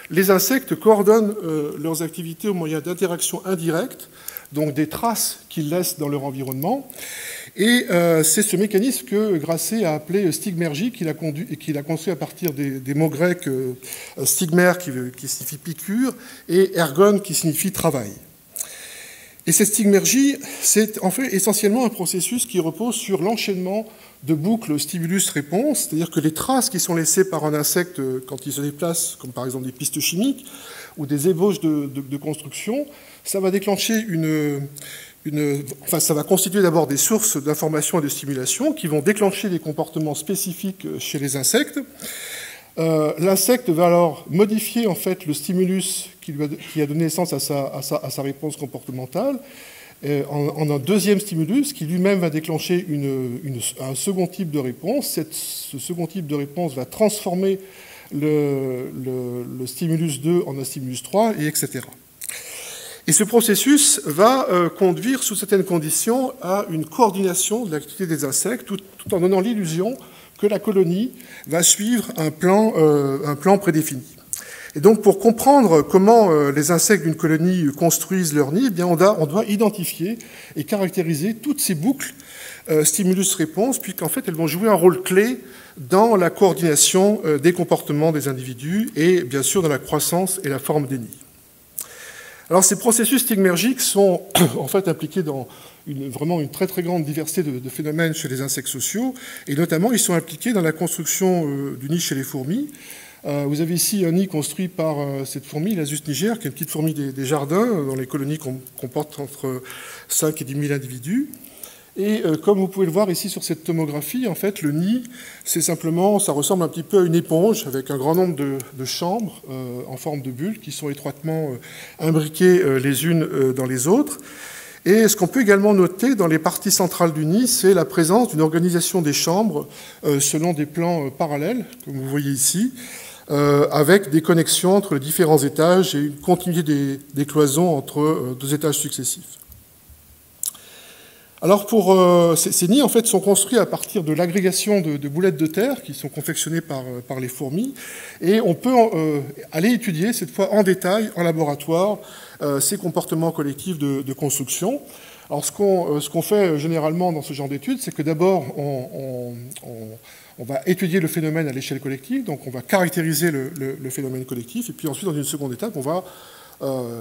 les insectes coordonnent leurs activités au moyen d'interactions indirectes, donc des traces qu'ils laissent dans leur environnement. Et c'est ce mécanisme que Grasset a appelé stigmergie, qu'il a construit à partir des mots grecs stigmer, qui signifie piqûre, et ergon, qui signifie travail. Et cette stigmergie, c'est en fait essentiellement un processus qui repose sur l'enchaînement de boucles stimulus-réponse, c'est-à-dire que les traces qui sont laissées par un insecte quand il se déplace, comme par exemple des pistes chimiques ou des ébauches de construction, ça va déclencher ça va constituer d'abord des sources d'information et de stimulation qui vont déclencher des comportements spécifiques chez les insectes. L'insecte va alors modifier en fait le stimulus qui a donné naissance à sa réponse comportementale en un deuxième stimulus qui lui-même va déclencher un second type de réponse. Ce second type de réponse va transformer le stimulus 2 en un stimulus 3, et etc. Et ce processus va conduire, sous certaines conditions, à une coordination de l'activité des insectes, tout en donnant l'illusion que la colonie va suivre un plan prédéfini. Et donc, pour comprendre comment les insectes d'une colonie construisent leur nid, eh bien, on doit identifier et caractériser toutes ces boucles stimulus-réponse, puisqu'en fait, elles vont jouer un rôle clé dans la coordination des comportements des individus et, bien sûr, dans la croissance et la forme des nids. Alors, ces processus stigmergiques sont en fait impliqués dans vraiment une très très grande diversité de phénomènes chez les insectes sociaux, et notamment ils sont impliqués dans la construction du nid chez les fourmis. Vous avez ici un nid construit par cette fourmi, l'Asus niger, qui est une petite fourmi des jardins, dont les colonies comportent entre 5 et 10 000 individus. Et comme vous pouvez le voir ici sur cette tomographie, en fait, le nid, ça ressemble un petit peu à une éponge avec un grand nombre de chambres en forme de bulles qui sont étroitement imbriquées les unes dans les autres. Et ce qu'on peut également noter dans les parties centrales du nid, c'est la présence d'une organisation des chambres selon des plans parallèles, comme vous voyez ici, avec des connexions entre les différents étages et une continuité des cloisons entre deux étages successifs. Alors pour ces nids en fait sont construits à partir de l'agrégation de boulettes de terre qui sont confectionnées par les fourmis, et on peut aller étudier cette fois en détail en laboratoire ces comportements collectifs de construction. Alors ce qu'on fait généralement dans ce genre d'études, c'est que d'abord on va étudier le phénomène à l'échelle collective, donc on va caractériser le phénomène collectif, et puis ensuite dans une seconde étape on va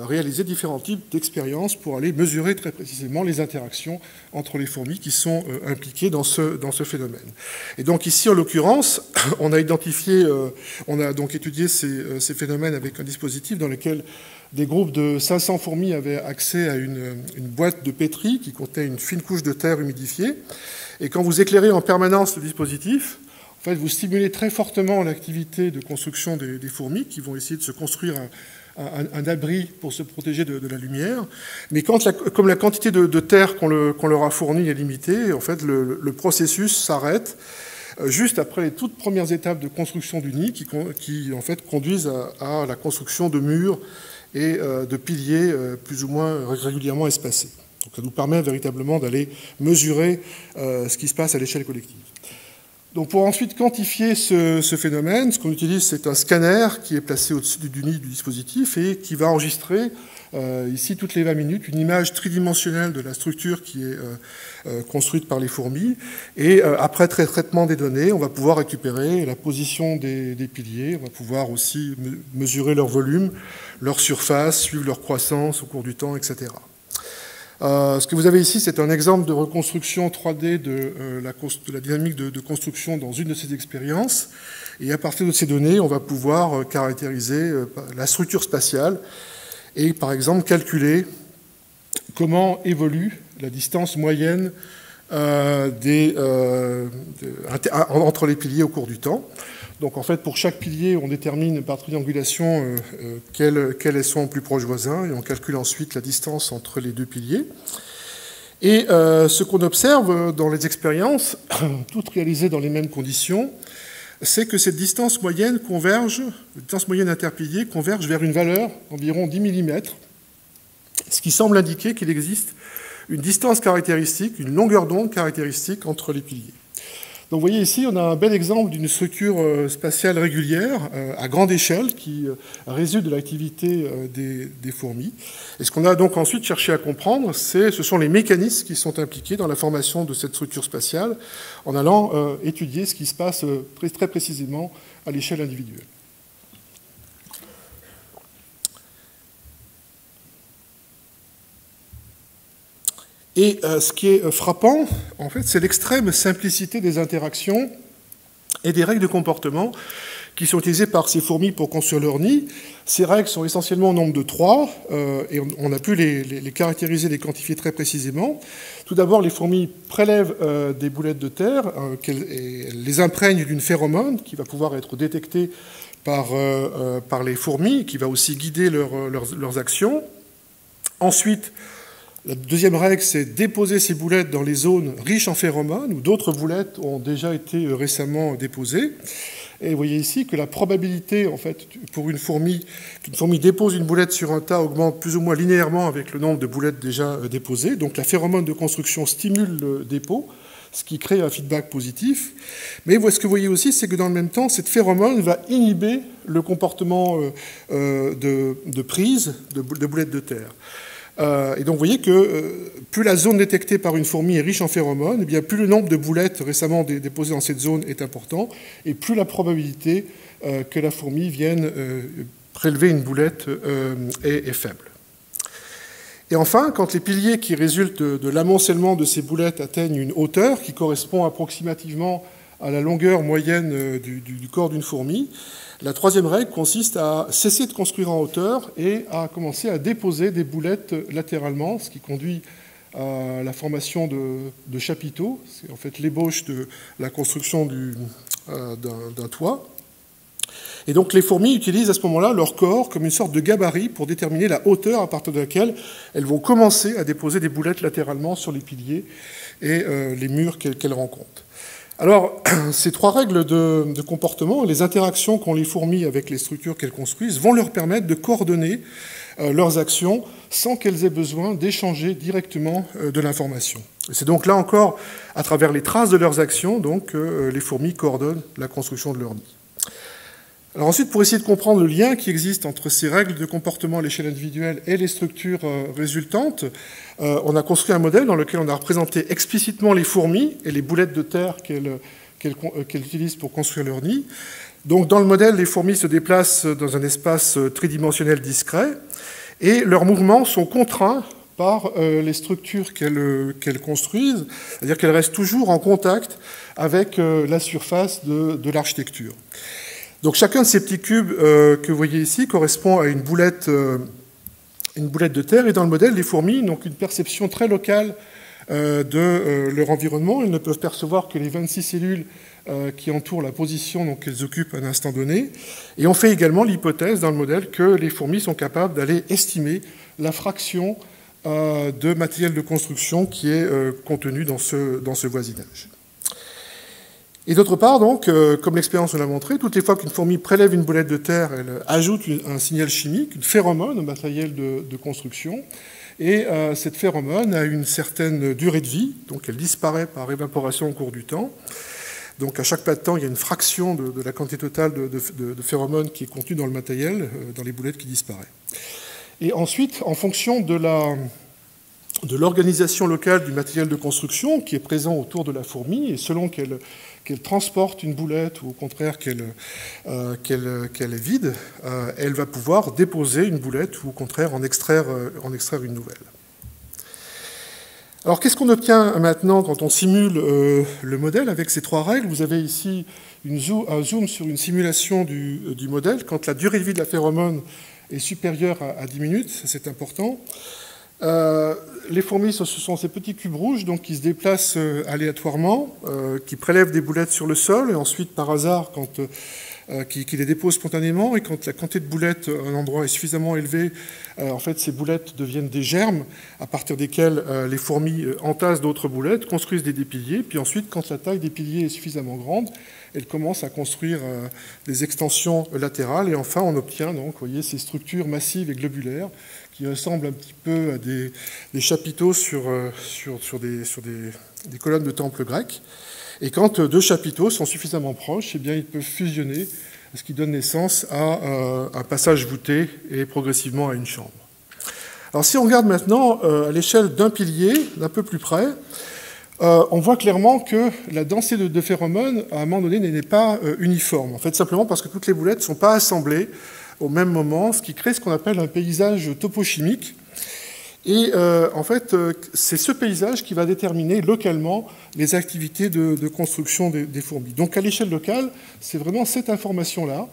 réaliser différents types d'expériences pour aller mesurer très précisément les interactions entre les fourmis qui sont impliquées dans ce phénomène. Et donc ici, en l'occurrence, on a identifié, on a donc étudié ces phénomènes avec un dispositif dans lequel des groupes de 500 fourmis avaient accès à une boîte de pétri qui contenait une fine couche de terre humidifiée. Et quand vous éclairez en permanence le dispositif, en fait, vous stimulez très fortement l'activité de construction des fourmis qui vont essayer de se construire un abri pour se protéger de la lumière. Mais comme la quantité de terre qu'on leur a fournie est limitée, en fait, le processus s'arrête juste après les toutes premières étapes de construction du nid qui en fait, conduisent à la construction de murs et de piliers plus ou moins régulièrement espacés. Donc ça nous permet véritablement d'aller mesurer ce qui se passe à l'échelle collective. Donc pour ensuite quantifier ce phénomène, ce qu'on utilise, c'est un scanner qui est placé au-dessus du nid du dispositif et qui va enregistrer ici toutes les 20 minutes une image tridimensionnelle de la structure qui est construite par les fourmis. Et après traitement des données, on va pouvoir récupérer la position des piliers, on va pouvoir aussi mesurer leur volume, leur surface, suivre leur croissance au cours du temps, etc. Ce que vous avez ici, c'est un exemple de reconstruction 3D de la dynamique de construction dans une de ces expériences. Et à partir de ces données, on va pouvoir caractériser la structure spatiale et, par exemple, calculer comment évolue la distance moyenne entre les piliers au cours du temps. Donc en fait, pour chaque pilier, on détermine par triangulation quels est son plus proche voisin, et on calcule ensuite la distance entre les deux piliers. Et ce qu'on observe dans les expériences, toutes réalisées dans les mêmes conditions, c'est que cette distance moyenne converge, la distance moyenne interpilier converge vers une valeur d'environ 10 mm, ce qui semble indiquer qu'il existe une distance caractéristique, une longueur d'onde caractéristique entre les piliers. Donc vous voyez ici, on a un bel exemple d'une structure spatiale régulière à grande échelle qui résulte de l'activité des fourmis. Et ce qu'on a donc ensuite cherché à comprendre, ce sont les mécanismes qui sont impliqués dans la formation de cette structure spatiale en allant étudier ce qui se passe très précisément à l'échelle individuelle. Et ce qui est frappant, en fait, c'est l'extrême simplicité des interactions et des règles de comportement qui sont utilisées par ces fourmis pour construire leur nid. Ces règles sont essentiellement au nombre de 3, et on a pu les caractériser, les quantifier très précisément. Tout d'abord, les fourmis prélèvent des boulettes de terre, et les imprègnent d'une phéromone qui va pouvoir être détectée par les fourmis, qui va aussi guider leurs actions. Ensuite, la deuxième règle, c'est déposer ces boulettes dans les zones riches en phéromones, où d'autres boulettes ont déjà été récemment déposées. Et vous voyez ici que la probabilité, en fait, pour une fourmi, qu'une fourmi dépose une boulette sur un tas augmente plus ou moins linéairement avec le nombre de boulettes déjà déposées. Donc la phéromone de construction stimule le dépôt, ce qui crée un feedback positif. Mais ce que vous voyez aussi, c'est que dans le même temps, cette phéromone va inhiber le comportement de prise de boulettes de terre. Et donc vous voyez que plus la zone détectée par une fourmi est riche en phéromones, eh bien plus le nombre de boulettes récemment déposées dans cette zone est important, et plus la probabilité que la fourmi vienne prélever une boulette est faible. Et enfin, quand les piliers qui résultent de l'amoncellement de ces boulettes atteignent une hauteur qui correspond approximativement à la longueur moyenne du corps d'une fourmi, la troisième règle consiste à cesser de construire en hauteur et à commencer à déposer des boulettes latéralement, ce qui conduit à la formation de chapiteaux. C'est en fait l'ébauche de la construction d'un toit. Et donc les fourmis utilisent à ce moment-là leur corps comme une sorte de gabarit pour déterminer la hauteur à partir de laquelle elles vont commencer à déposer des boulettes latéralement sur les piliers et les murs qu'elles rencontrent. Alors, ces trois règles de comportement, les interactions qu'ont les fourmis avec les structures qu'elles construisent, vont leur permettre de coordonner leurs actions sans qu'elles aient besoin d'échanger directement de l'information. C'est donc là encore, à travers les traces de leurs actions, donc, les fourmis coordonnent la construction de leur nid. Alors ensuite, pour essayer de comprendre le lien qui existe entre ces règles de comportement à l'échelle individuelle et les structures résultantes, on a construit un modèle dans lequel on a représenté explicitement les fourmis et les boulettes de terre qu'elles utilisent pour construire leur nid. Donc dans le modèle, les fourmis se déplacent dans un espace tridimensionnel discret et leurs mouvements sont contraints par les structures qu'elles construisent, c'est-à-dire qu'elles restent toujours en contact avec la surface de l'architecture. Donc chacun de ces petits cubes que vous voyez ici correspond à une boulette de terre, et dans le modèle, les fourmis n'ont qu'une perception très locale de leur environnement. Elles ne peuvent percevoir que les 26 cellules qui entourent la position qu'elles occupent à un instant donné. Et on fait également l'hypothèse dans le modèle que les fourmis sont capables d'aller estimer la fraction de matériel de construction qui est contenu dans ce voisinage. Et d'autre part, donc, comme l'expérience nous l'a montré, toutes les fois qu'une fourmi prélève une boulette de terre, elle ajoute un signal chimique, une phéromone au matériel de construction. Et cette phéromone a une certaine durée de vie, donc elle disparaît par évaporation au cours du temps. Donc à chaque pas de temps, il y a une fraction de la quantité totale de phéromones qui est contenue dans le matériel, dans les boulettes qui disparaît. Et ensuite, en fonction de l'organisation locale du matériel de construction qui est présent autour de la fourmi, et selon qu'elle transporte une boulette ou au contraire qu'elle est vide, elle va pouvoir déposer une boulette ou au contraire en extraire une nouvelle. Alors qu'est-ce qu'on obtient maintenant quand on simule le modèle avec ces trois règles? Vous avez ici un zoom sur une simulation du modèle quand la durée de vie de la phéromone est supérieure à 10 minutes, ça c'est important. Les fourmis, ce sont ces petits cubes rouges donc, qui se déplacent aléatoirement, qui prélèvent des boulettes sur le sol, et ensuite, par hasard, qui les déposent spontanément, et quand la quantité de boulettes à un endroit est suffisamment élevée, en fait, ces boulettes deviennent des germes, à partir desquels les fourmis entassent d'autres boulettes, construisent des piliers, puis ensuite, quand la taille des piliers est suffisamment grande, elles commencent à construire des extensions latérales, et enfin, on obtient donc, vous voyez, ces structures massives et globulaires qui ressemblent un petit peu à des chapiteaux sur des colonnes de temples grecs. Et quand deux chapiteaux sont suffisamment proches, eh bien, ils peuvent fusionner, ce qui donne naissance à un passage voûté et progressivement à une chambre. Alors si on regarde maintenant à l'échelle d'un pilier, d'un peu plus près, on voit clairement que la densité de phéromones, à un moment donné, n'est pas uniforme. En fait, simplement parce que toutes les boulettes ne sont pas assemblées au même moment, ce qui crée ce qu'on appelle un paysage topochimique. Et en fait, c'est ce paysage qui va déterminer localement les activités de construction des fourmis. Donc à l'échelle locale, c'est vraiment cette information-là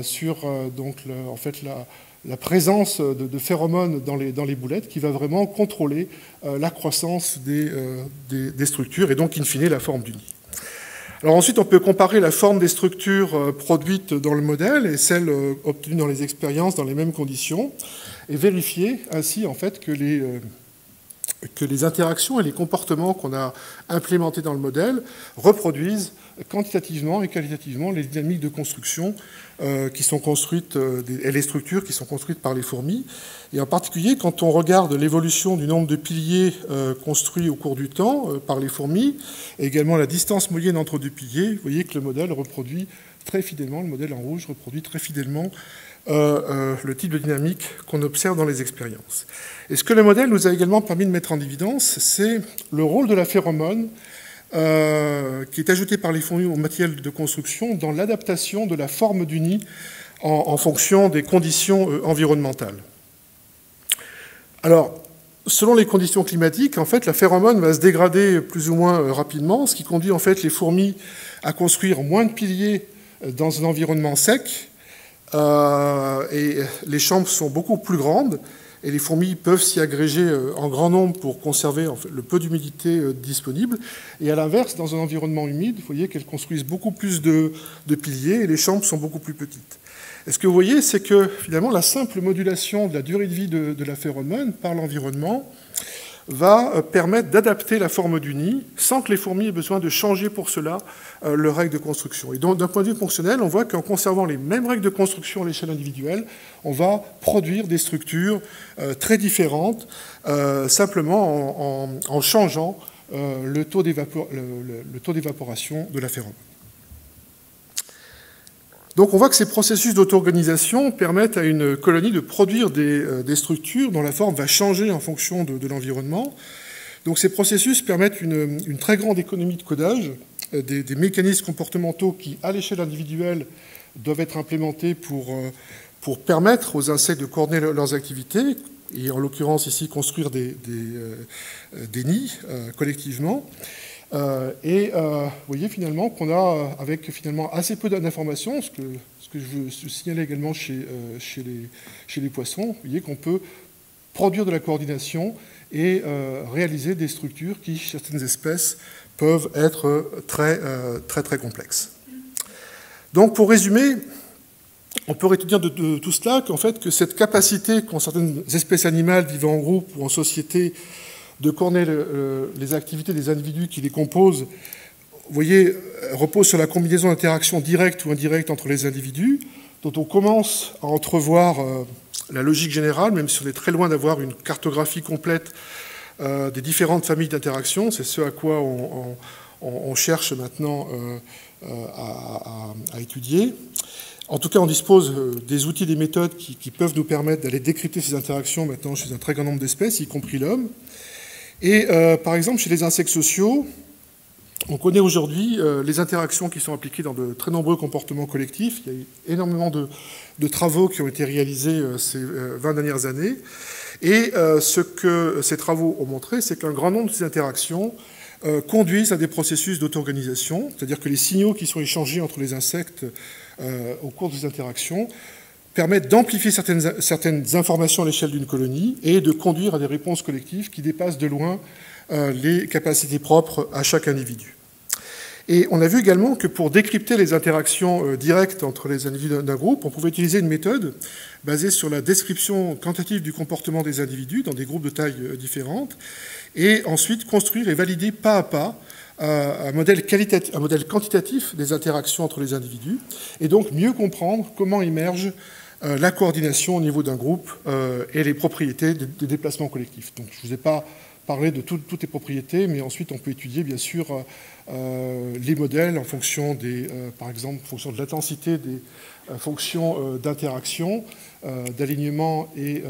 sur donc, en fait, la présence de phéromones dans les boulettes qui va vraiment contrôler la croissance des structures et donc, in fine, la forme du nid. Alors ensuite, on peut comparer la forme des structures produites dans le modèle et celles obtenues dans les expériences dans les mêmes conditions et vérifier ainsi en fait que les interactions et les comportements qu'on a implémentés dans le modèle reproduisent quantitativement et qualitativement les dynamiques de construction qui sont construites et les structures qui sont construites par les fourmis. Et en particulier, quand on regarde l'évolution du nombre de piliers construits au cours du temps par les fourmis, et également la distance moyenne entre deux piliers, vous voyez que le modèle reproduit très fidèlement, le modèle en rouge reproduit très fidèlement le type de dynamique qu'on observe dans les expériences. Et ce que le modèle nous a également permis de mettre en évidence, c'est le rôle de la phéromone qui est ajouté par les fourmis au matériel de construction dans l'adaptation de la forme du nid en fonction des conditions environnementales. Alors, selon les conditions climatiques, en fait, la phéromone va se dégrader plus ou moins rapidement, ce qui conduit en fait les fourmis à construire moins de piliers dans un environnement sec, et les chambres sont beaucoup plus grandes, et les fourmis peuvent s'y agréger en grand nombre pour conserver en fait, le peu d'humidité disponible. Et à l'inverse, dans un environnement humide, vous voyez qu'elles construisent beaucoup plus de piliers et les chambres sont beaucoup plus petites. Et ce que vous voyez, c'est que finalement, la simple modulation de la durée de vie de la phéromone par l'environnement va permettre d'adapter la forme du nid sans que les fourmis aient besoin de changer pour cela leurs règles de construction. Et donc, d'un point de vue fonctionnel, on voit qu'en conservant les mêmes règles de construction à l'échelle individuelle, on va produire des structures très différentes, simplement en changeant le taux d'évaporation de la phéromone. Donc on voit que ces processus d'auto-organisation permettent à une colonie de produire des structures dont la forme va changer en fonction de l'environnement. Donc ces processus permettent une très grande économie de codage, des mécanismes comportementaux qui, à l'échelle individuelle, doivent être implémentés pour permettre aux insectes de coordonner leurs activités, et en l'occurrence ici construire des nids collectivement. Vous voyez finalement qu'on a, avec finalement assez peu d'informations, ce que je veux signaler également chez les poissons, vous voyez qu'on peut produire de la coordination et réaliser des structures qui, chez certaines espèces, peuvent être très complexes. Donc pour résumer, on peut retenir de tout cela qu'en fait, que cette capacité qu'ont certaines espèces animales vivant en groupe ou en société de coordonner les activités des individus qui les composent, vous voyez, repose sur la combinaison d'interactions directes ou indirectes entre les individus, dont on commence à entrevoir la logique générale, même si on est très loin d'avoir une cartographie complète des différentes familles d'interactions. C'est ce à quoi on cherche maintenant à étudier. En tout cas, on dispose des outils, des méthodes qui peuvent nous permettre d'aller décrypter ces interactions maintenant chez un très grand nombre d'espèces, y compris l'homme. Et par exemple, chez les insectes sociaux, on connaît aujourd'hui les interactions qui sont appliquées dans de très nombreux comportements collectifs. Il y a eu énormément de travaux qui ont été réalisés ces 20 dernières années. Et ce que ces travaux ont montré, c'est qu'un grand nombre de ces interactions conduisent à des processus d'auto-organisation, c'est-à-dire que les signaux qui sont échangés entre les insectes au cours de ces interactions permettent d'amplifier certaines informations à l'échelle d'une colonie et de conduire à des réponses collectives qui dépassent de loin les capacités propres à chaque individu. Et on a vu également que pour décrypter les interactions directes entre les individus d'un groupe, on pouvait utiliser une méthode basée sur la description quantitative du comportement des individus dans des groupes de tailles différentes, et ensuite construire et valider pas à pas un modèle quantitatif des interactions entre les individus, et donc mieux comprendre comment émerge la coordination au niveau d'un groupe et les propriétés des déplacements collectifs. Donc, je ne vous ai pas parlé de toutes les propriétés, mais ensuite on peut étudier bien sûr les modèles en fonction par exemple, en fonction de l'intensité des fonctions d'interaction, d'alignement et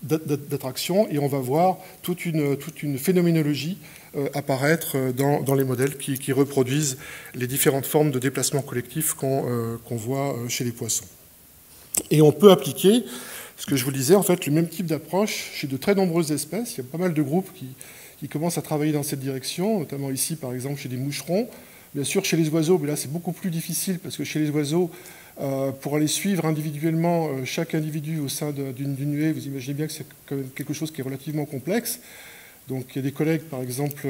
d'attraction, et on va voir toute une phénoménologie apparaître dans les modèles qui reproduisent les différentes formes de déplacement collectif qu'on voit chez les poissons. Et on peut appliquer, ce que je vous disais, en fait, le même type d'approche chez de très nombreuses espèces. Il y a pas mal de groupes qui commencent à travailler dans cette direction, notamment ici, par exemple, chez les moucherons. Bien sûr, chez les oiseaux, mais là, c'est beaucoup plus difficile, parce que chez les oiseaux, pour aller suivre individuellement chaque individu au sein d'une nuée, vous imaginez bien que c'est quand même quelque chose qui est relativement complexe. Donc, il y a des collègues, par exemple,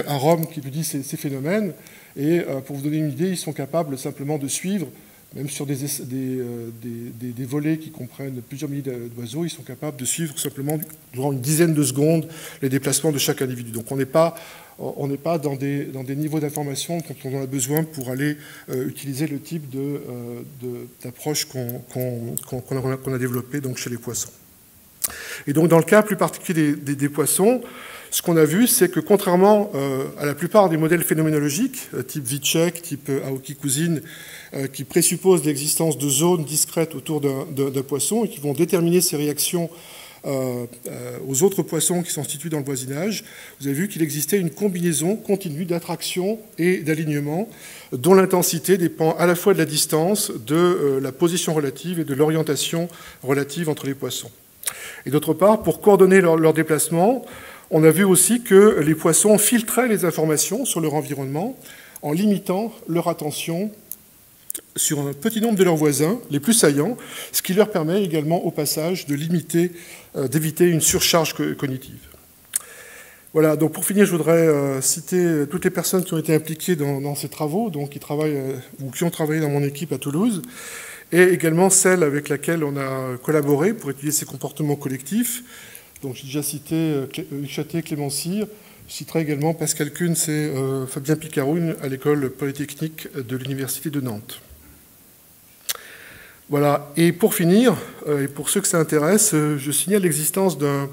à Rome, qui étudient ces phénomènes, et pour vous donner une idée, ils sont capables simplement de suivre, même sur des volets qui comprennent plusieurs milliers d'oiseaux, ils sont capables de suivre simplement durant une dizaine de secondes les déplacements de chaque individu. Donc on n'est pas dans des niveaux d'information dont on en a besoin pour aller utiliser le type d'approche qu'on a développé donc chez les poissons. Et donc dans le cas plus particulier des poissons, ce qu'on a vu, c'est que contrairement à la plupart des modèles phénoménologiques, type Vichek, type Aoki-Cousine, qui présupposent l'existence de zones discrètes autour d'un poisson et qui vont déterminer ses réactions aux autres poissons qui sont situés dans le voisinage, vous avez vu qu'il existait une combinaison continue d'attraction et d'alignement dont l'intensité dépend à la fois de la distance, de la position relative et de l'orientation relative entre les poissons. Et d'autre part, pour coordonner leur déplacement, on a vu aussi que les poissons filtraient les informations sur leur environnement en limitant leur attention sur un petit nombre de leurs voisins, les plus saillants, ce qui leur permet également au passage d'éviter une surcharge cognitive. Voilà, donc pour finir, je voudrais citer toutes les personnes qui ont été impliquées dans ces travaux, donc qui travaillent ou qui ont travaillé dans mon équipe à Toulouse, et également celle avec laquelle on a collaboré pour étudier ces comportements collectifs. Donc j'ai déjà cité Hugues Châté, Clément Cyr. Je citerai également Pascal Kuhn et Fabien Picaroun à l'école polytechnique de l'Université de Nantes. Voilà, et pour finir, et pour ceux que ça intéresse, je signale l'existence d'un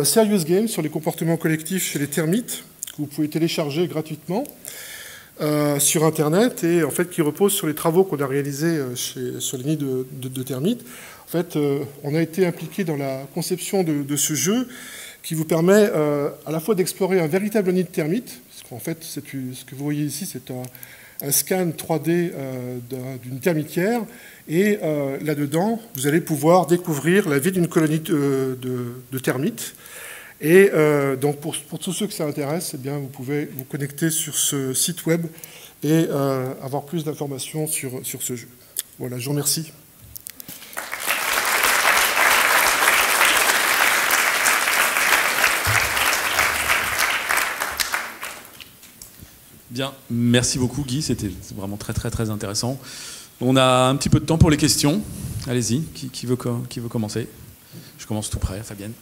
serious game sur les comportements collectifs chez les termites, que vous pouvez télécharger gratuitement sur Internet, et en fait qui repose sur les travaux qu'on a réalisés sur les nids de termites. En fait, on a été impliqué dans la conception de ce jeu qui vous permet à la fois d'explorer un véritable nid de termites, parce qu'en fait, ce que vous voyez ici, c'est un scan 3D d'une termitière, et là-dedans, vous allez pouvoir découvrir la vie d'une colonie de termites. Et donc, pour tous ceux que ça intéresse, eh bien, vous pouvez vous connecter sur ce site web et avoir plus d'informations sur ce jeu. Voilà, je vous remercie. Bien, merci beaucoup Guy, c'était vraiment très très très intéressant. On a un petit peu de temps pour les questions. Allez-y, qui veut commencer? Je commence tout près, Fabienne.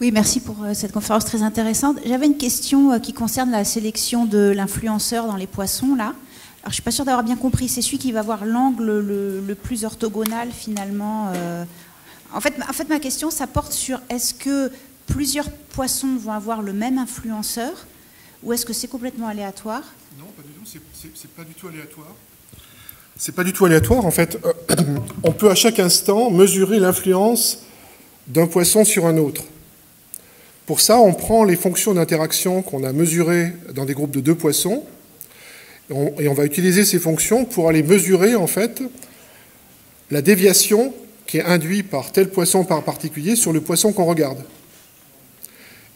Oui, merci pour cette conférence très intéressante. J'avais une question qui concerne la sélection de l'influenceur dans les poissons, là. Alors, je ne suis pas sûre d'avoir bien compris. C'est celui qui va avoir l'angle le plus orthogonal, finalement. En fait, ma question, ça porte sur est-ce que plusieurs poissons vont avoir le même influenceur ou est-ce que c'est complètement aléatoire? Non, pas du tout. C'est pas du tout aléatoire. C'est pas du tout aléatoire. En fait, on peut à chaque instant mesurer l'influence d'un poisson sur un autre. Pour ça, on prend les fonctions d'interaction qu'on a mesurées dans des groupes de 2 poissons et on va utiliser ces fonctions pour aller mesurer en fait la déviation qui est induite par tel poisson par particulier sur le poisson qu'on regarde.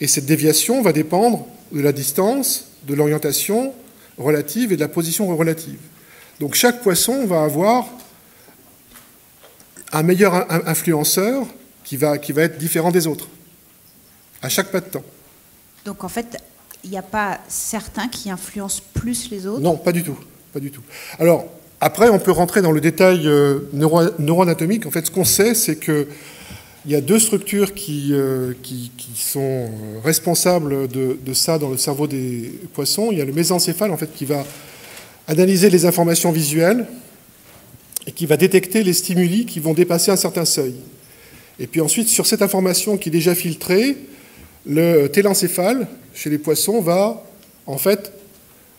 Et cette déviation va dépendre de la distance, de l'orientation relative et de la position relative. Donc chaque poisson va avoir un meilleur influenceur qui va être différent des autres, à chaque pas de temps. Donc en fait, il n'y a pas certains qui influencent plus les autres? Non, pas du tout. Pas du tout. Alors, après, on peut rentrer dans le détail neuroanatomique. En fait, ce qu'on sait, c'est qu'il y a 2 structures qui sont responsables de ça dans le cerveau des poissons. Il y a le mésencéphale, en fait, qui va analyser les informations visuelles et qui va détecter les stimuli qui vont dépasser un certain seuil. Et puis ensuite, sur cette information qui est déjà filtrée, le télencéphale, chez les poissons, va en fait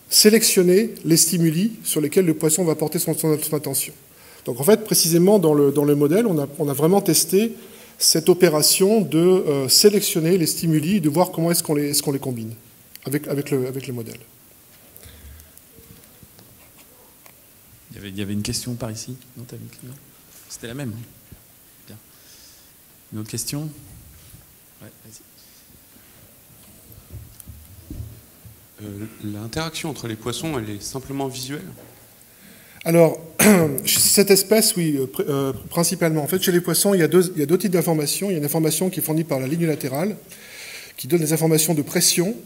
sélectionner les stimuli sur lesquels le poisson va porter son attention. Donc en fait, précisément dans le modèle, on a vraiment testé cette opération de sélectionner les stimuli et de voir comment est-ce qu'on les combine avec le modèle. Il y avait une question par ici. Non, c'était la même. Bien. Une autre question? Ouais, vas-y. L'interaction entre les poissons, elle est simplement visuelle? Alors, cette espèce, oui, principalement. En fait, chez les poissons, il y a deux types d'informations. Il y a une information qui est fournie par la ligne latérale, qui donne des informations de pression.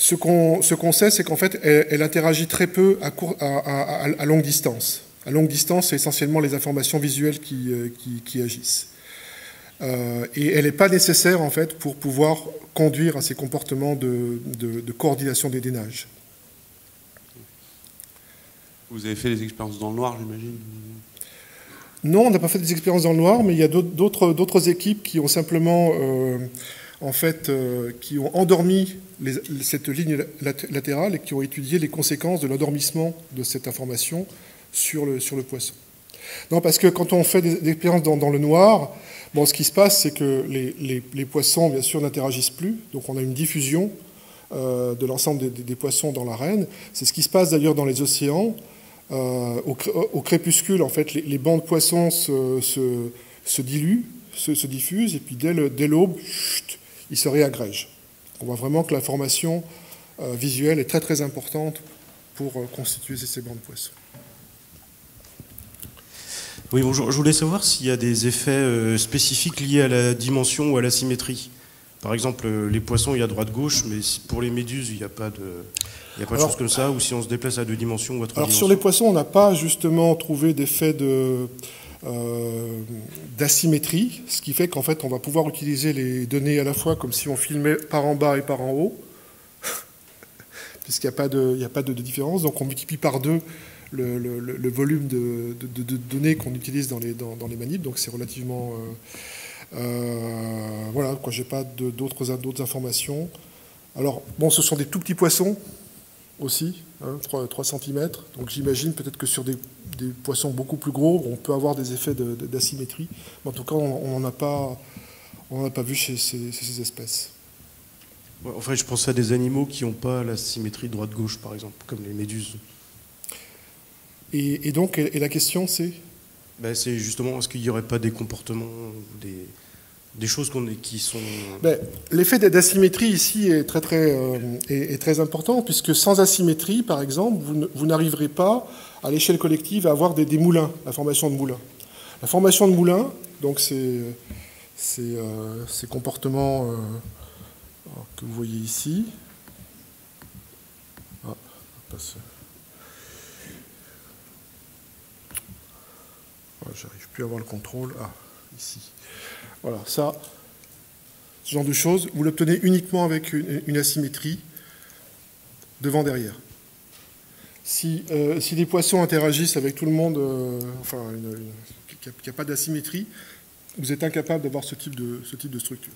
Ce qu'on sait, c'est qu'en fait, elle interagit très peu à longue distance. À longue distance, c'est essentiellement les informations visuelles qui agissent. Et elle n'est pas nécessaire, en fait, pour pouvoir conduire à ces comportements de coordination des nages. Vous avez fait des expériences dans le noir, j'imagine? Non, on n'a pas fait des expériences dans le noir, mais il y a d'autres équipes qui ont simplement, qui ont endormi cette ligne latérale et qui ont étudié les conséquences de l'endormissement de cette information sur le poisson. Non, parce que quand on fait des expériences dans le noir, bon, ce qui se passe, c'est que les poissons, bien sûr, n'interagissent plus, donc on a une diffusion de l'ensemble des poissons dans l'arène. C'est ce qui se passe d'ailleurs dans les océans. Au crépuscule, en fait, les bancs de poissons se diluent, se diffusent, et puis dès l'aube, ils se réagrègent. On voit vraiment que l'information visuelle est très très importante pour constituer ces bancs de poissons. Oui, bonjour. Je voulais savoir s'il y a des effets spécifiques liés à la dimension ou à la symétrie. Par exemple, les poissons, il y a droite-gauche, mais pour les méduses, il n'y a pas de choses comme ça, ou si on se déplace à 2 dimensions ou à 3 dimensions. Alors sur les poissons, on n'a pas justement trouvé d'effet d'asymétrie, ce qui fait qu'en fait, on va pouvoir utiliser les données à la fois comme si on filmait par en bas et par en haut, puisqu'il n'y a pas de différence. Donc on multiplie par 2 le volume de données qu'on utilise dans les manips, donc c'est relativement... voilà, quoi, j'ai pas d'autres informations. Alors, bon, ce sont des tout petits poissons aussi, hein, 3 cm, donc j'imagine peut-être que sur des poissons beaucoup plus gros, on peut avoir des effets d'asymétrie. En tout cas, on n'en a pas vu chez ces espèces. Enfin, je pense à des animaux qui n'ont pas la symétrie droite-gauche, par exemple, comme les méduses. Et donc, la question, c'est ben, c'est justement, est-ce qu'il n'y aurait pas des comportements, des choses qui sont... Ben, l'effet d'asymétrie ici est très important, puisque sans asymétrie, par exemple, vous n'arriverez pas, à l'échelle collective, à avoir des moulins, la formation de moulins. La formation de moulins, donc ces comportements que vous voyez ici... Ah, passe. J'arrive plus à avoir le contrôle. Ah, ici. Voilà, ça, ce genre de choses, vous l'obtenez uniquement avec une asymétrie devant-derrière. Si les poissons interagissent avec tout le monde, enfin, qu'il n'y a pas d'asymétrie, vous êtes incapable d'avoir ce type de structure,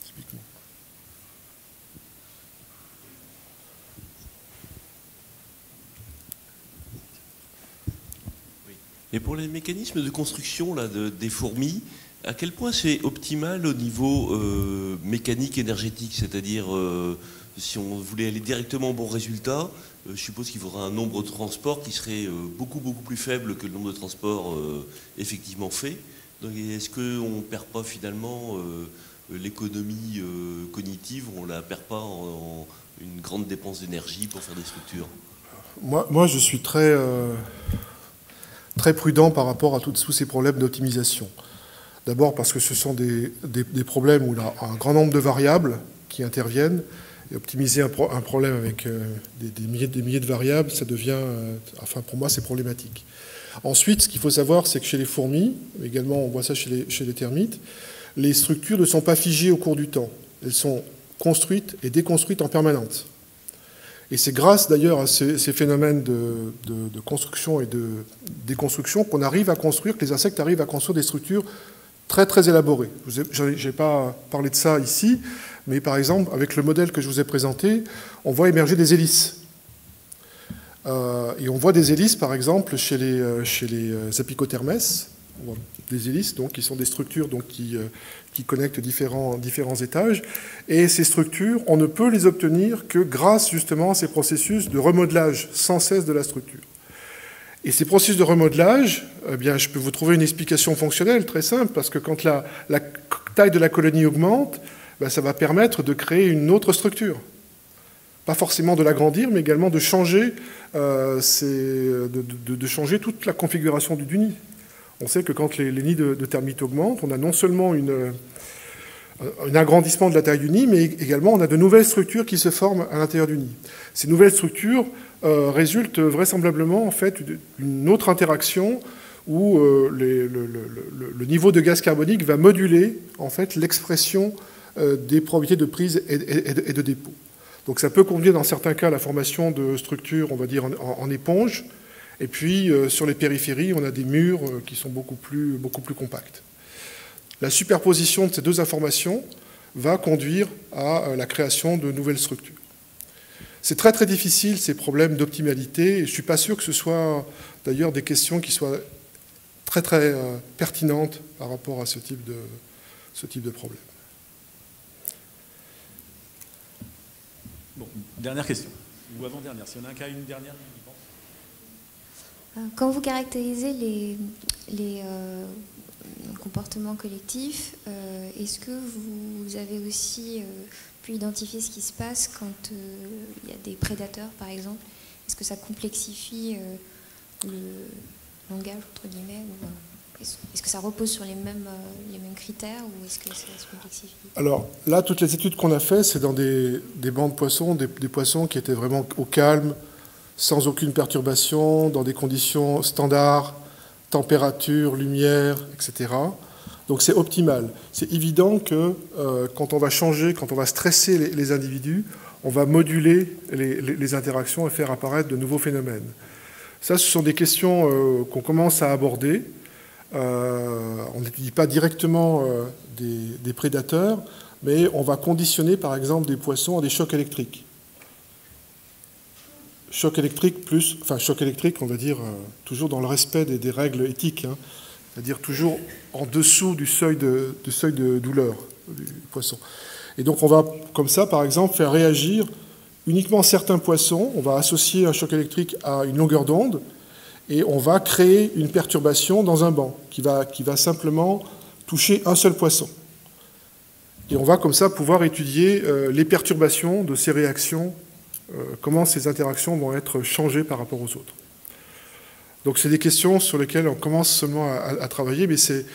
typiquement. Et pour les mécanismes de construction là, des fourmis, à quel point c'est optimal au niveau mécanique énergétique? C'est-à-dire, si on voulait aller directement au bon résultat, je suppose qu'il faudra un nombre de transports qui serait beaucoup plus faible que le nombre de transports effectivement faits. Donc est-ce qu'on ne perd pas finalement l'économie cognitive, on ne la perd pas en une grande dépense d'énergie pour faire des structures? Moi, je suis très prudent par rapport à tous ces problèmes d'optimisation. D'abord parce que ce sont des problèmes où il y a un grand nombre de variables qui interviennent, et optimiser un problème avec des milliers de variables, ça devient, enfin pour moi, c'est problématique. Ensuite, ce qu'il faut savoir, c'est que chez les fourmis, également on voit ça chez les termites, les structures ne sont pas figées au cours du temps. Elles sont construites et déconstruites en permanence. Et c'est grâce d'ailleurs à ces phénomènes de construction et de déconstruction qu'on arrive à construire, que les insectes arrivent à construire des structures très très élaborées. Je n'ai pas parlé de ça ici, mais par exemple, avec le modèle que je vous ai présenté, on voit émerger des hélices. Et on voit des hélices, par exemple, chez les Apicothermes, des hélices, donc, qui sont des structures donc, qui connectent différents étages. Et ces structures, on ne peut les obtenir que grâce justement à ces processus de remodelage sans cesse de la structure. Et ces processus de remodelage, eh bien, je peux vous trouver une explication fonctionnelle très simple, parce que quand la taille de la colonie augmente, ben, ça va permettre de créer une autre structure. Pas forcément de l'agrandir, mais également de changer, de changer toute la configuration du nid. On sait que quand les nids de termites augmentent, on a non seulement un agrandissement de la taille du nid, mais également on a de nouvelles structures qui se forment à l'intérieur du nid. Ces nouvelles structures résultent vraisemblablement en fait d'une autre interaction où le niveau de gaz carbonique va moduler en fait l'expression des probabilités de prise et de dépôt. Donc ça peut conduire dans certains cas à la formation de structures, on va dire, en éponge. Et puis sur les périphéries, on a des murs qui sont beaucoup plus compacts. La superposition de ces deux informations va conduire à la création de nouvelles structures. C'est très très difficile ces problèmes d'optimalité, et je ne suis pas sûr que ce soit d'ailleurs des questions qui soient très très pertinentes par rapport à ce type de problème. Bon, dernière question. Ou avant-dernière. Si on a un cas, une dernière, je pense. Quand vous caractérisez les comportements collectifs, est-ce que vous avez aussi pu identifier ce qui se passe quand il y a des prédateurs, par exemple? Est-ce que ça complexifie le langage, entre guillemets, ou est-ce que ça repose sur les mêmes critères, ou est-ce que ça se complexifie? Alors là, toutes les études qu'on a faites, c'est dans des bancs de poissons, des poissons qui étaient vraiment au calme, sans aucune perturbation, dans des conditions standards, température, lumière, etc. Donc c'est optimal. C'est évident que quand on va changer, quand on va stresser les individus, on va moduler les interactions et faire apparaître de nouveaux phénomènes. Ça, ce sont des questions qu'on commence à aborder. On n'étudie pas directement des prédateurs, mais on va conditionner par exemple des poissons à des chocs électriques. Choc électrique choc électrique, on va dire, toujours dans le respect des règles éthiques, hein, c'est-à-dire toujours en dessous du seuil de douleur du poisson. Et donc on va, comme ça, par exemple, faire réagir uniquement certains poissons. On va associer un choc électrique à une longueur d'onde et on va créer une perturbation dans un banc qui va simplement toucher un seul poisson. Et on va comme ça pouvoir étudier les perturbations de ces réactions, comment ces interactions vont être changées par rapport aux autres. Donc c'est des questions sur lesquelles on commence seulement à travailler, mais c'est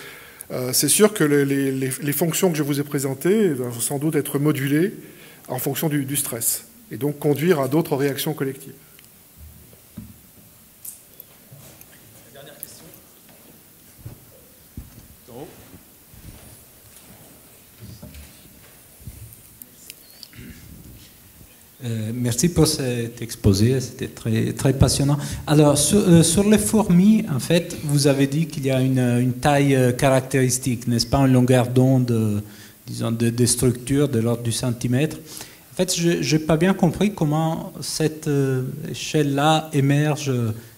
sûr que les fonctions que je vous ai présentées vont sans doute être modulées en fonction du stress, et donc conduire à d'autres réactions collectives. La dernière question. Merci pour cet exposé, c'était très, très passionnant. Alors, sur les fourmis, en fait, vous avez dit qu'il y a une taille caractéristique, n'est-ce pas, une longueur d'onde, disons, de structure de l'ordre du centimètre. En fait, je n'ai pas bien compris comment cette échelle-là émerge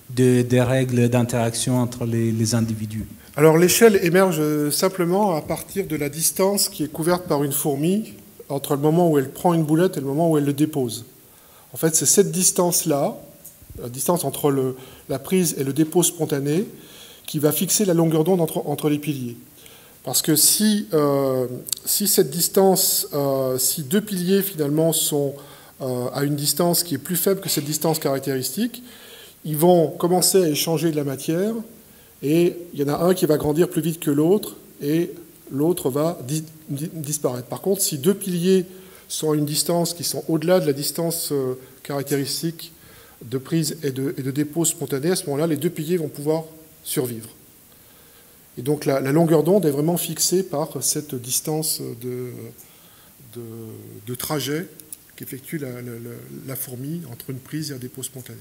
des règles d'interaction entre les individus. Alors, l'échelle émerge simplement à partir de la distance qui est couverte par une fourmi entre le moment où elle prend une boulette et le moment où elle le dépose. En fait, c'est cette distance-là, la distance entre la prise et le dépôt spontané, qui va fixer la longueur d'onde entre les piliers. Parce que si cette distance, si deux piliers finalement sont à une distance qui est plus faible que cette distance caractéristique, ils vont commencer à échanger de la matière, et il y en a un qui va grandir plus vite que l'autre, et l'autre va disparaître. Par contre, si deux piliers sont à une distance qui sont au-delà de la distance caractéristique de prise et de dépôt spontané, à ce moment-là, les deux piliers vont pouvoir survivre. Et donc la longueur d'onde est vraiment fixée par cette distance de trajet qu'effectue la fourmi entre une prise et un dépôt spontané.